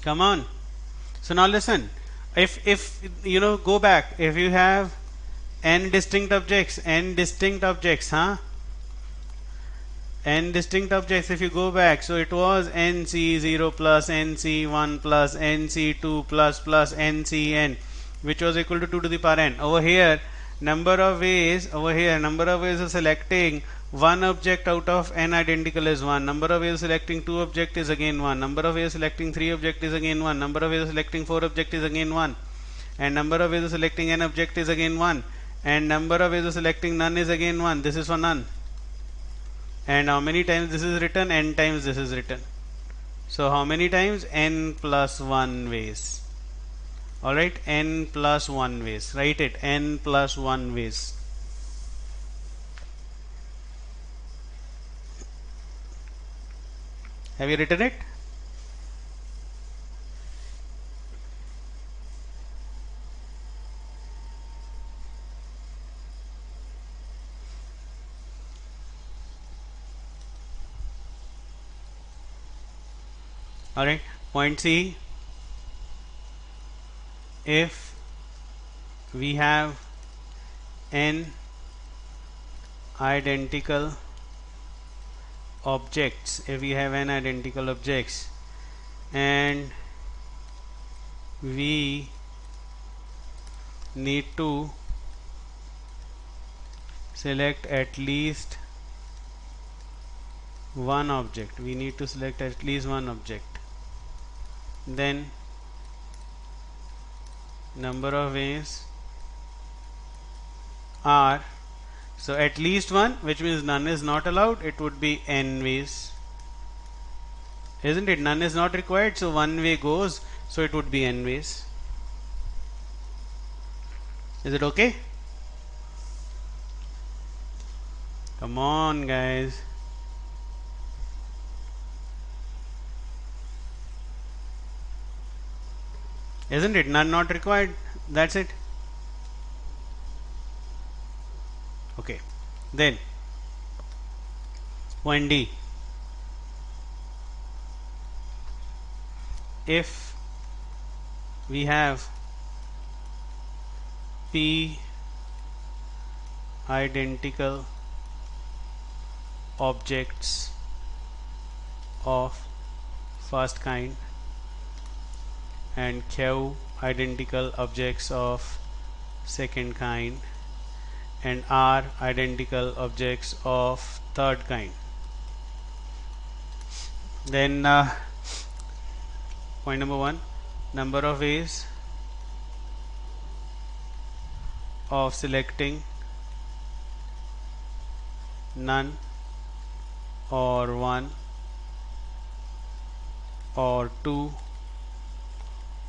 Come on. So now listen. If you know, go back. If you have n distinct objects, huh? N distinct objects. If you go back, so it was nc0 plus nc1 plus nc2 plus ncn, which was equal to 2 to the power n. Over here, number of ways of selecting one object out of n identical is 1. Number of ways of selecting 2 object is again 1. Number of ways of selecting 3 object is again 1. Number of ways of selecting 4 object is again 1. And number of ways of selecting n object is again 1. And number of ways of selecting none is again 1. This is for none. And how many times this is written? N times this is written. So how many times? N plus 1 ways. Alright, n plus 1 ways. Write it, n plus 1 ways. Have you written it? Alright, point C. If we have n identical objects, and we need to select at least one object, then number of ways are, so at least one, which means none is not allowed, it would be n ways, isn't it? None is not required, so one way goes, so it would be n ways. Is it okay? Come on, guys. Isn't it? None not required. That's it. Okay. Then point D. If we have p identical objects of first kind and q identical objects of second kind and r identical objects of third kind, then point number 1, number of ways of selecting none or 1 or 2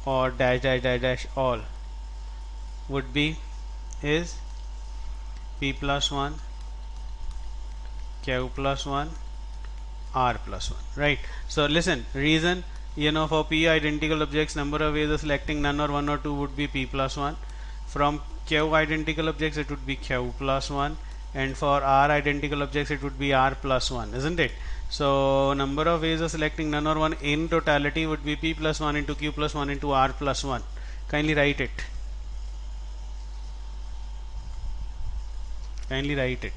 or dash dash dash dash all would be is p plus 1, q plus 1, r plus 1, right? So listen, reason, for p identical objects, number of ways of selecting none or 1 or 2 would be p plus 1. From q identical objects it would be q plus 1, and for r identical objects it would be r plus 1, isn't it? So number of ways of selecting none or 1 in totality would be p plus 1 into q plus 1 into r plus 1. Kindly write it. Kindly write it.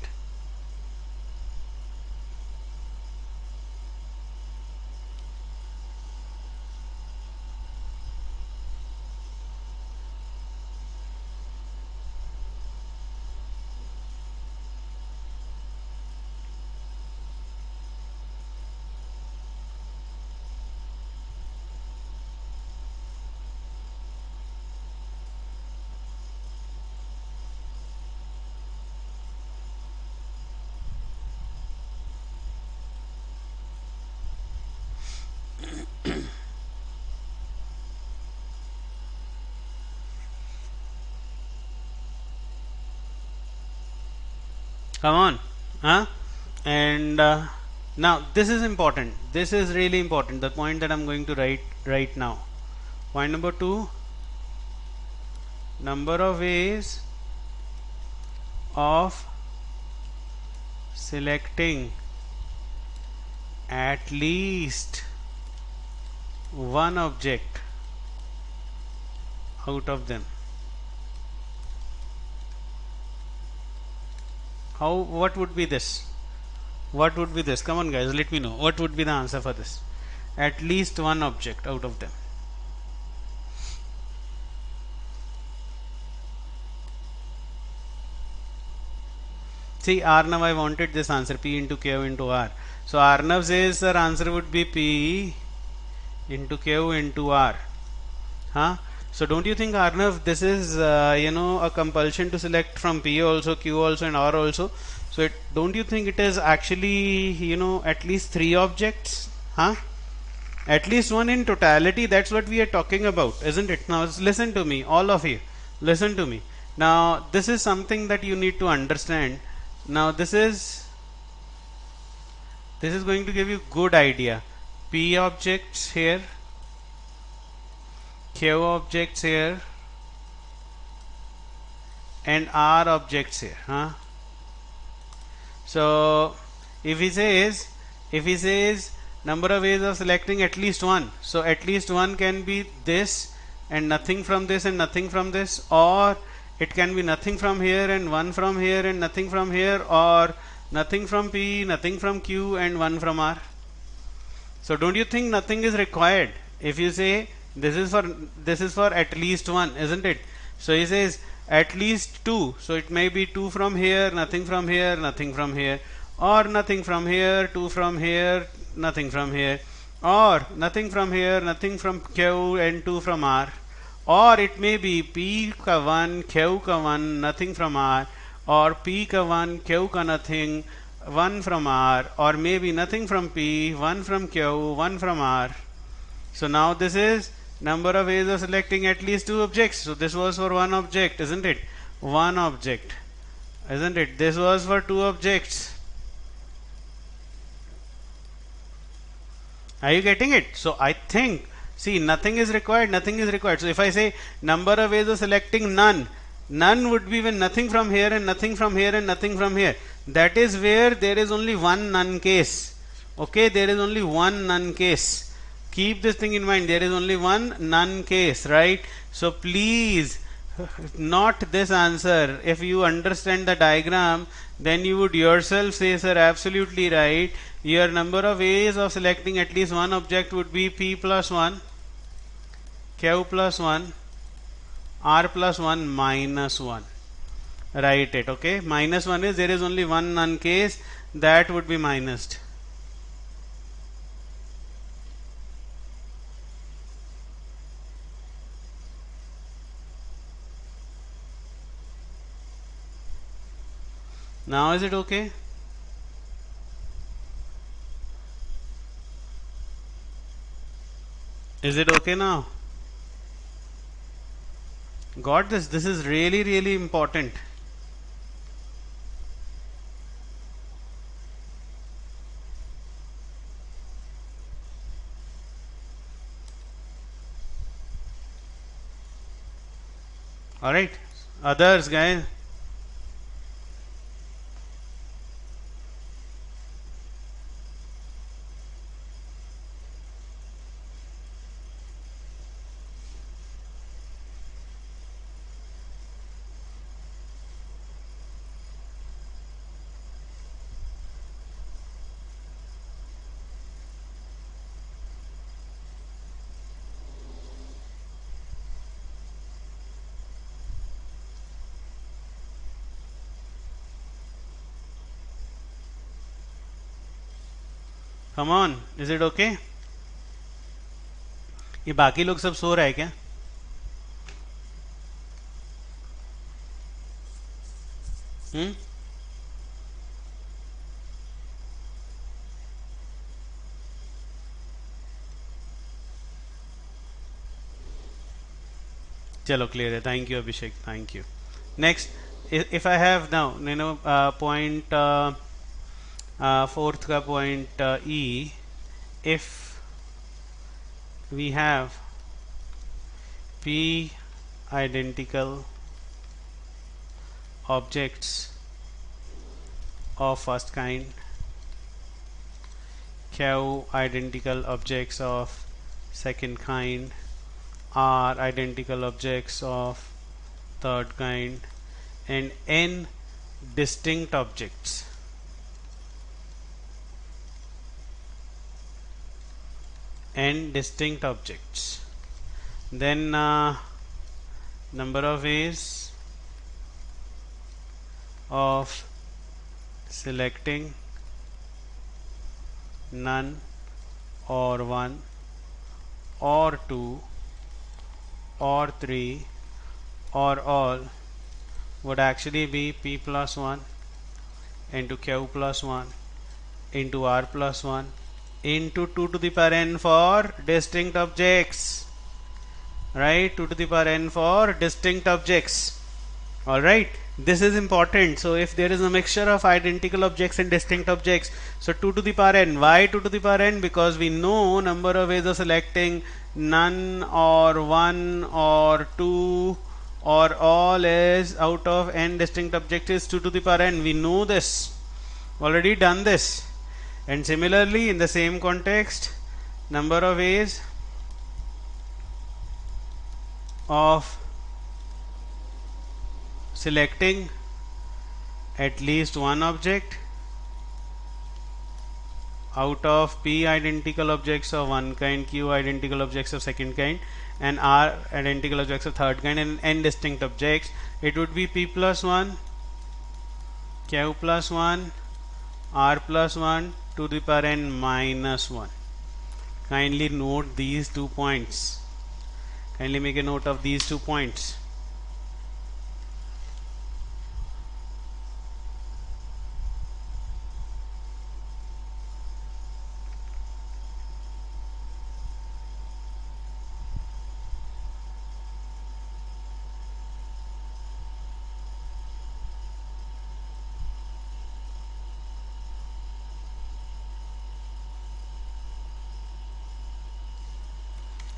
Come on, huh? And now this is important. This is really important. The point that I'm going to write right now. Point number 2: number of ways of selecting at least one object out of them. What would be this? What would be this? Come on guys, let me know. What would be the answer for this? At least one object out of them. See, Arnav, I wanted this answer, P into Q into R. So Arnav says our answer would be P into Q into R. Huh? So don't you think, Arnav, this is a compulsion to select from P also, Q also and R also? So don't you think it is actually at least 3 objects? Huh? At least one in totality. That's what we are talking about, isn't it? Now listen to me, all of you. Listen to me. Now this is something that you need to understand. Now this is going to give you good idea. P objects here, Q objects here, and R objects here, huh? So if he says number of ways of selecting at least one, so at least one can be this and nothing from this and nothing from this, or it can be nothing from here and one from here and nothing from here, or nothing from P, nothing from Q and one from R. So don't you think nothing is required if you say this is for at least one, isn't it? So he says at least 2, so it may be 2 from here, nothing from here, nothing from here, or nothing from here, 2 from here, nothing from here, or nothing from here, nothing from Q and 2 from R, or it may be P ka 1, Q ka 1, nothing from R, or P ka 1, Q ka nothing, 1 from R, or maybe nothing from P, 1 from Q, 1 from R. So now this is number of ways of selecting at least 2 objects. So this was for one object, isn't it? One object, isn't it? This was for 2 objects. Are you getting it? So I think, see, nothing is required, nothing is required. So if I say number of ways of selecting none, none would be when nothing from here and nothing from here and nothing from here. That is where there is only one none case. Okay, there is only one none case. Keep this thing in mind, there is only one none case, right? So please, not this answer. If you understand the diagram, then you would yourself say, sir, absolutely right. Your number of ways of selecting at least one object would be P plus 1, Q plus 1, R plus 1 minus 1. Write it, okay? Minus 1 is there is only one none case, that would be minused. Now is it okay? Is it okay now? Got this? This is really, really important. Alright, others guys. Come on, is it okay? ये बाकी लोग सब सो रहे हैं क्या? चलो clear है. Thank you Abhishek, thank you. Next, if I have now point fourth का point E, if we have p identical objects of first kind, q identical objects of second kind, r identical objects of third kind, and n distinct objects. N distinct objects. Then number of ways of selecting none or one or two or three or all would actually be p plus 1 into q plus 1 into r plus 1 into 2 to the power n for distinct objects. Right, 2 to the power n for distinct objects. Alright, this is important. So if there is a mixture of identical objects and distinct objects, so 2 to the power n. Why 2 to the power n? Because we know number of ways of selecting none or one or two or all is out of n distinct objects is 2 to the power n. We know this, already done this. And similarly, in the same context, number of ways of selecting at least one object out of p identical objects of one kind, q identical objects of second kind, and r identical objects of third kind, and n distinct objects, it would be p plus 1, q plus 1, r plus 1 to the power n minus 1. Kindly note these 2 points. Kindly make a note of these 2 points.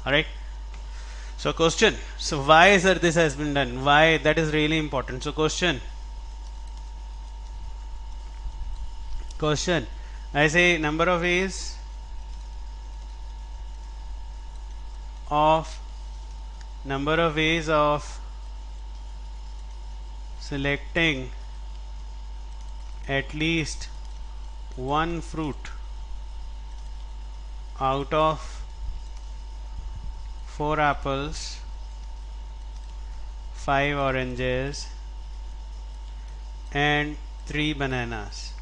Alright, so question, so why sir this has been done, why, that is really important. So question, I say number of ways of selecting at least one fruit out of 4 apples, 5 oranges and 3 bananas.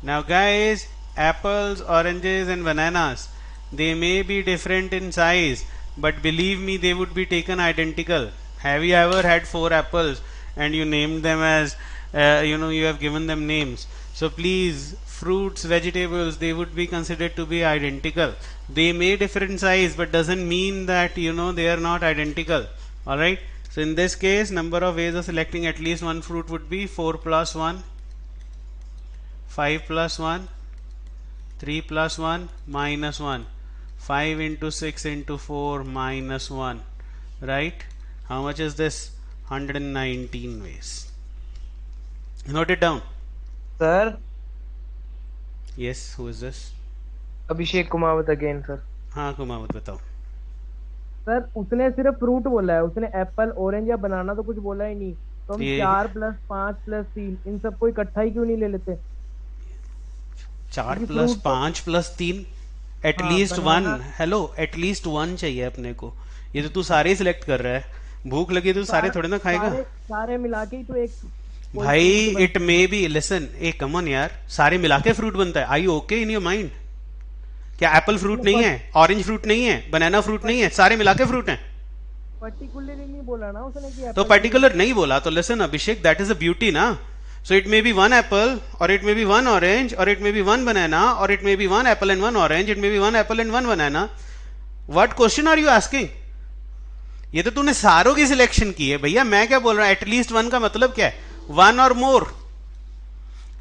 Now guys, apples, oranges and bananas, they may be different in size, but believe me, they would be taken identical. Have you ever had 4 apples and you named them as you have given them names? So please, fruits, vegetables, they would be considered to be identical. They may different size, but doesn't mean that they are not identical. All right. So in this case, number of ways of selecting at least one fruit would be 4 plus 1, 5 plus 1, 3 plus 1, minus 1. 5 into 6 into 4 minus 1. Right? How much is this? 119 ways. Note it down. Sir Yes, who is this? Abhishek Kumawat again sir. हाँ कुमावत बताओ. Sir उसने सिर्फ fruit बोला है, उसने Apple, orange या बनाना तो कुछ बोला ही नहीं. तो हम ये 4 प्लस 5 प्लस 3 इन सबको इकट्ठा ही क्यों नहीं ले लेते? 4 क्योंकि प्लस फ्रूट तो 5 प्लस 3 हाँ एटलीस्ट वन. बनाना हेलो, एटलीस्ट वन चाहिए अपने को. ये तो तू सारे ही सिलेक्ट कर रहा है. भूख लगी तो सारे सारे थोड़े ना खाएगा सारे सारे मिला के ही तो एक कोई भाई. Fruit it may be, listen, hey come on यार, सारे मिला के फ्रूट बनता है. I you okay in your mind? क्या एप्पल फ्रूट नहीं है, ऑरेंज फ्रूट नहीं है, बनाना फ्रूट नहीं है, सारे मिला के फ्रूट हैं? पर्टिकुलरली नहीं बोला ना उसने कि तो एप्पल. पर्टिकुलर नहीं बोला तो listen Abhishek, that is a beauty ना. So it may be one apple, or it may be one orange, or it may be one banana, or it may be one apple and one orange, it may be one apple and one banana. What question are you asking? ये तो तूने सारों की selection की है भैया. मैं क्या बोल रहा हूं, एटलीस्ट वन का मतलब क्या है? वन और मोर.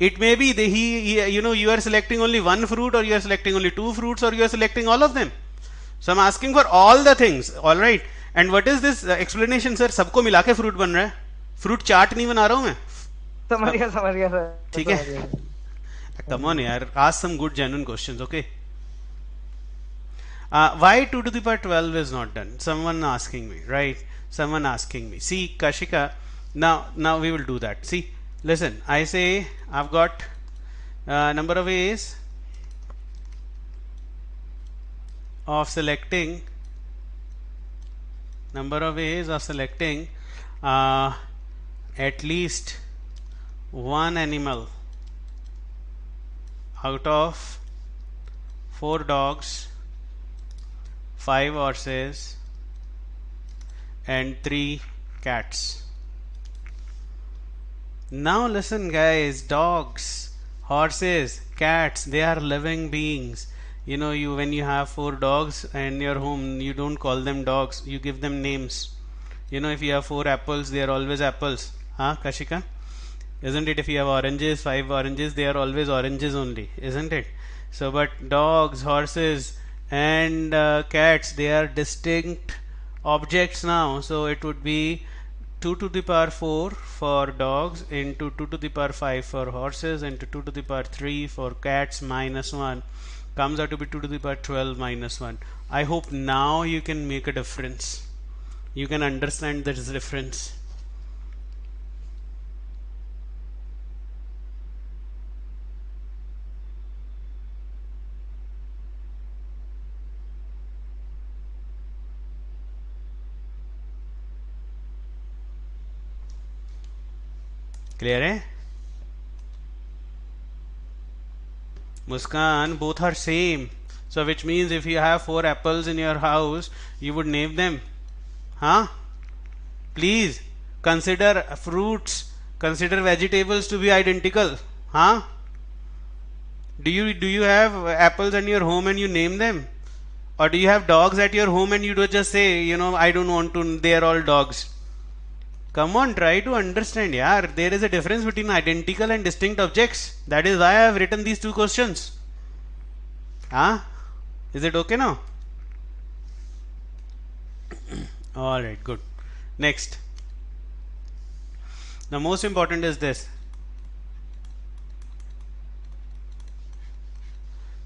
It may be you are selecting only one fruit, or you are selecting only two fruits, or you are selecting all of them. So I'm asking for all the things. All right. And what is this explanation, sir? सबको मिला के fruit बन रहा है. Fruit chart नहीं बना रहा हूं मैं. समझ गया सर. ठीक है. Come on yaar, ask some good genuine questions. Okay. Why 2 to the power 12 is not done? Someone asking me, right? Someone asking me. See, Kashika, now we will do that. See, listen, I say I've got number of ways of selecting at least one animal out of 4 dogs, 5 horses and 3 cats. Now listen guys, dogs, horses, cats, they are living beings. When you have 4 dogs in your home, you don't call them dogs, you give them names. If you have 4 apples, they are always apples. Huh, Kashika? Isn't it? If you have oranges, 5 oranges, they are always oranges only, isn't it? So, but dogs, horses and cats, they are distinct objects now. So it would be 2 to the power 4 for dogs into 2 to the power 5 for horses into 2 to the power 3 for cats minus 1 comes out to be 2 to the power 12 minus 1. I hope now you can make a difference. You can understand this difference. Clear, eh? Muskan, both are same. So which means if you have 4 apples in your house, you would name them. Huh? Please consider fruits, consider vegetables to be identical. Huh? Do you have apples in your home and you name them? Or do you have dogs at your home and you do just say, I don't want to, they are all dogs. Come on, try to understand, yaar. There is a difference between identical and distinct objects. That is why I have written these 2 questions. Huh? Is it okay now? Alright, good. Next. The most important is this.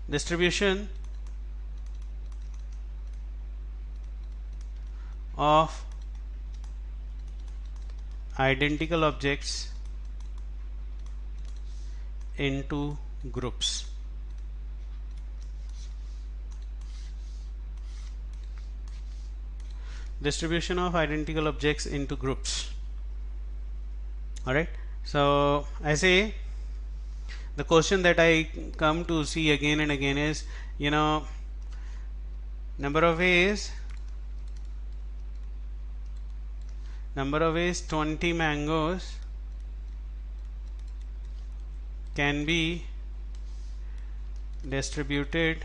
Distribution of identical objects into groups. Distribution of identical objects into groups. Alright, so I say the question that I come to see again and again is, number of ways 20 mangoes can be distributed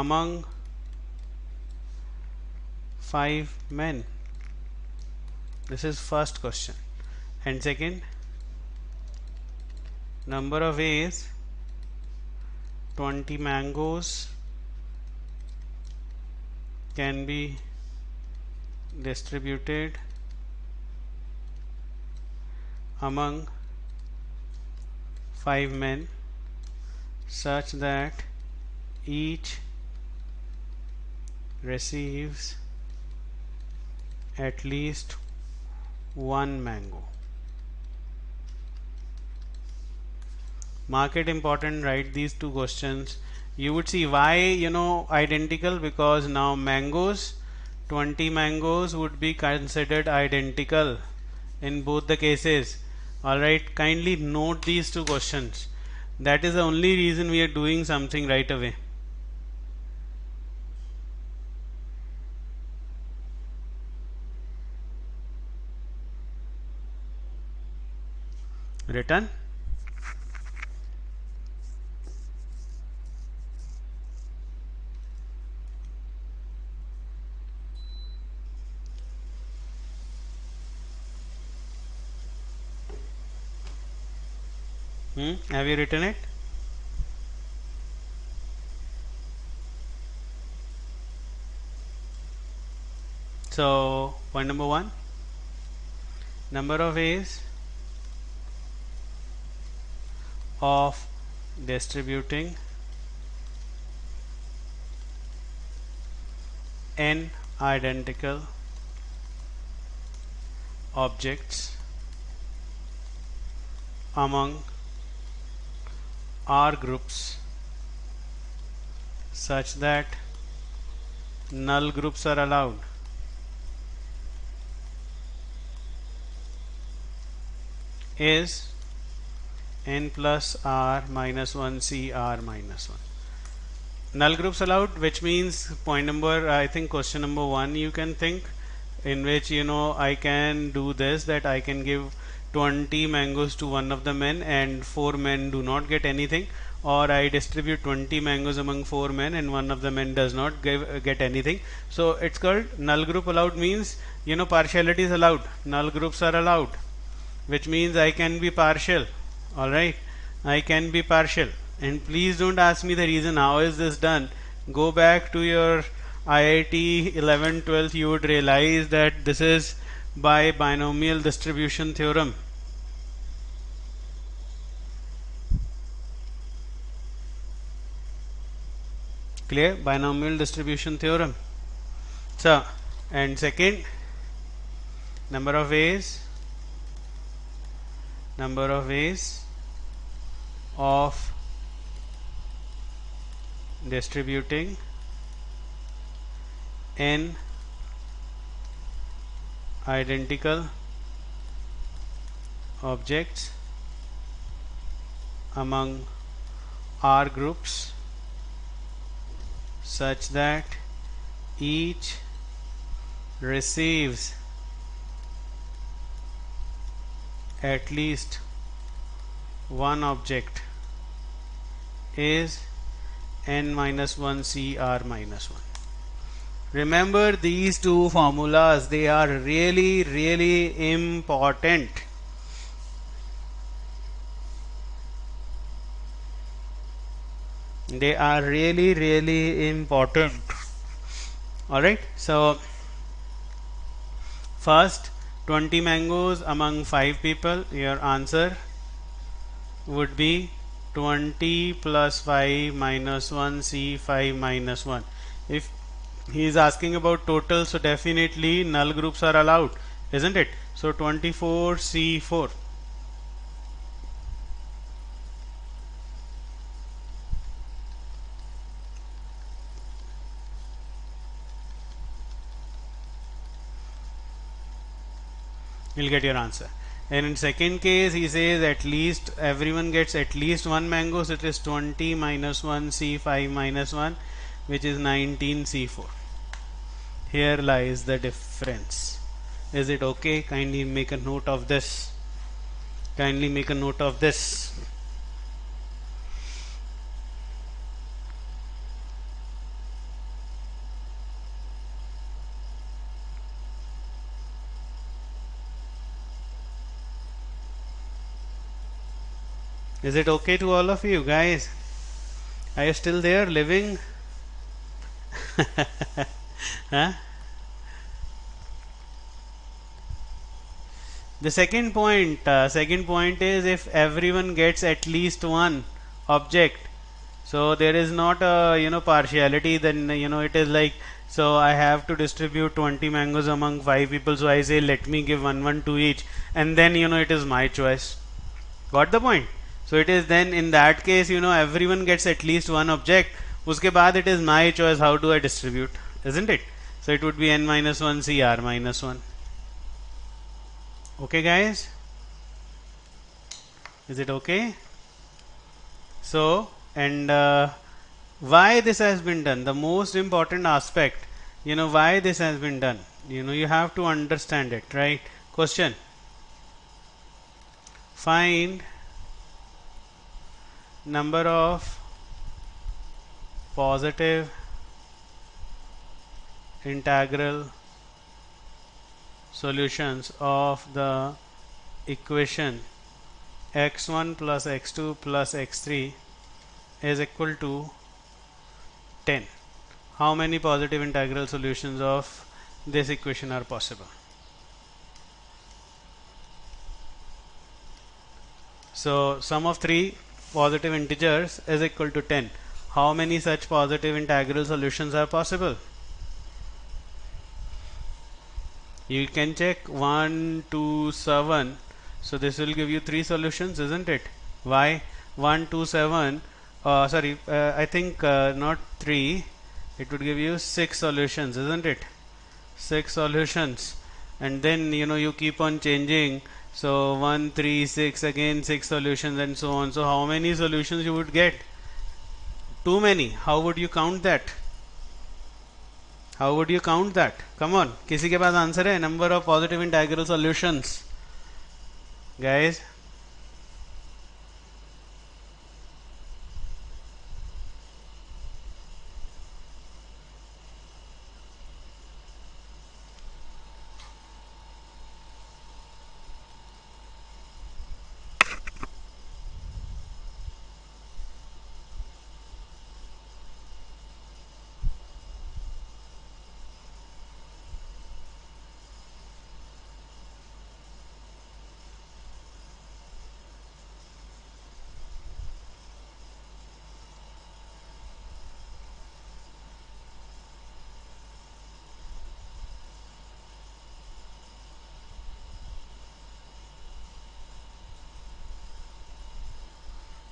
among 5 men? This is first question. And second, number of A's, 20 mangoes can be distributed among 5 men such that each receives at least one mango. Mark it important, write these two questions. You would see why identical, because now mangoes, 20 mangoes would be considered identical in both the cases. Alright, kindly note these two questions. That is the only reason we are doing something right away. Written? Have you written it? So point number 1, number of ways of distributing n identical objects among R groups such that null groups are allowed. Is n plus r minus 1 c r minus 1. Null groups allowed, which means point number, I think question number 1 you can think, in which I can do this, that I can give 20 mangoes to one of the men and 4 men do not get anything, or I distribute 20 mangoes among 4 men and one of the men does not get anything. So it's called null group allowed, means partiality is allowed, null groups are allowed, which means I can be partial. Alright, I can be partial. And please don't ask me the reason how is this done. Go back to your IIT 11th 12th, you would realize that this is by binomial distribution theorem. Clear? Binomial distribution theorem. So, and second, number of ways of distributing n identical objects among R groups such that each receives at least one object is n minus 1 c r minus 1. Remember these two formulas, they are really important. They are really important. Alright, so first 20 mangoes among 5 people, your answer would be 20 plus 5 minus 1 c 5 minus 1. If he is asking about total, so definitely null groups are allowed, isn't it? So 24 c 4. You'll get your answer. And in second case, he says at least everyone gets at least one mango, so it is 20 minus 1 c 5 minus 1, which is 19 c 4. Here lies the difference. Is it okay? Kindly make a note of this. Kindly make a note of this. Is it okay to all of you guys? Are you still there living? Huh? The second point is if everyone gets at least one object, so there is not a partiality. Then it is like, so I have to distribute 20 mangoes among 5 people. So I say let me give one to each, and then it is my choice. Got the point? So it is then in that case everyone gets at least one object. Uske baad it is my choice how do I distribute, isn't it? So it would be n minus 1 CR minus 1. Okay guys, is it okay? So, and why this has been done, the most important aspect, why this has been done, you have to understand it, right? Question: find number of positive integral solutions of the equation x1 plus x2 plus x3 is equal to 10. How many positive integral solutions of this equation are possible? So sum of three positive integers is equal to 10. How many such positive integral solutions are possible? You can check 1, 2, 7. So this will give you 3 solutions, isn't it? Why? 1, 2, 7. I think not 3. It would give you 6 solutions, isn't it? 6 solutions. And then you keep on changing. So 1, 3, 6, again 6 solutions and so on. So how many solutions you would get? Too many. How would you count that? How would you count that? Come on. किसी के पास answer है? Number of positive integral solutions. Guys.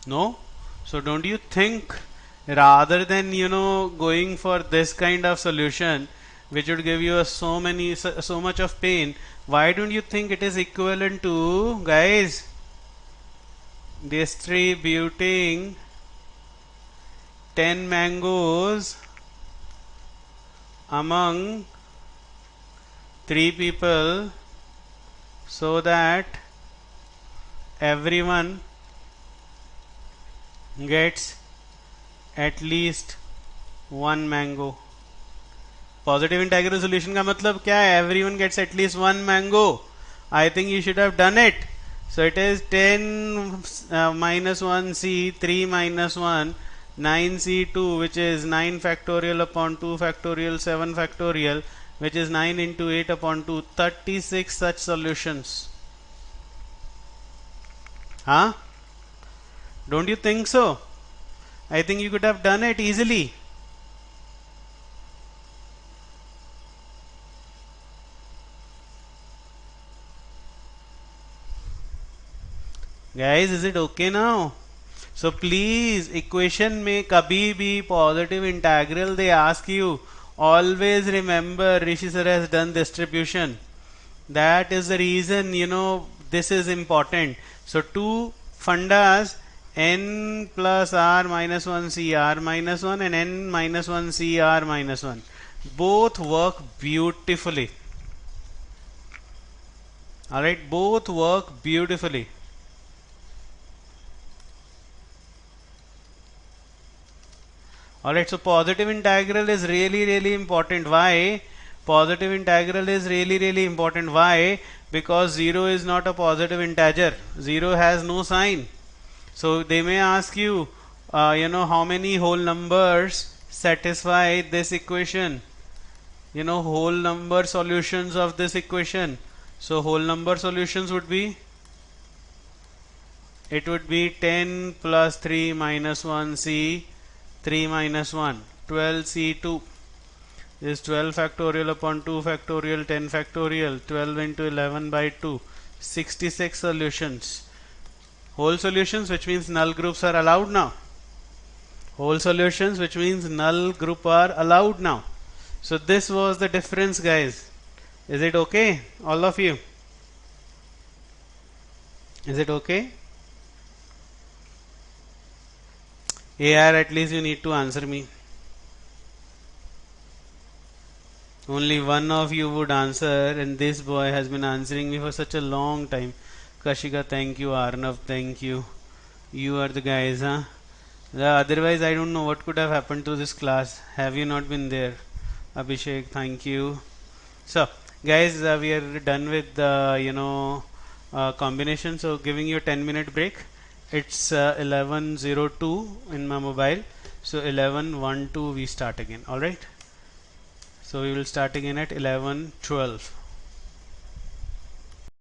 No? So don't you think rather than going for this kind of solution which would give you so much of pain, why don't you think it is equivalent to, guys, distributing 10 mangoes among 3 people so that everyone gets at least one mango. Positive integral solution का मतलब क्या है? Everyone gets at least one mango. I think you should have done it. So it is 10 minus 1 C, 3 minus 1, 9 C2, which is 9 factorial upon 2 factorial, 7 factorial, which is 9 into 8 upon 2, 36 such solutions. Huh? Don't you think so? I think you could have done it easily. Guys, is it okay now? So please, equation में कभी भी positive integral they ask you, always remember Rishi sir has done distribution. That is the reason this is important. So two fundas, n plus r minus 1 cr minus 1 and n minus 1 cr minus 1, both work beautifully. Alright, both work beautifully. Alright, so positive integral is really important. Why? Positive integral is really important. Why? Because 0 is not a positive integer. 0 has no sign. So they may ask you, how many whole numbers satisfy this equation? Whole number solutions of this equation. So whole number solutions would be, it would be 10 plus 3 minus 1c 3 minus 1, 12c2 is 12 factorial upon 2 factorial, 10 factorial, 12 into 11 by 2, 66 solutions. Whole solutions, which means null groups are allowed now. Whole solutions, which means null group are allowed now. So this was the difference, guys. Is it okay, all of you? Is it okay? AR, at least you need to answer me. Only one of you would answer, and this boy has been answering me for such a long time. Kashika, thank you. Arnav, thank you. You are the guys, huh? Otherwise, I don't know what could have happened to this class. Have you not been there? Abhishek, thank you. So, guys, we are done with the combination. So, giving you a 10-minute break. It's 11:02 in my mobile. So 11:12 we start again. All right. So we will start again at 11:12.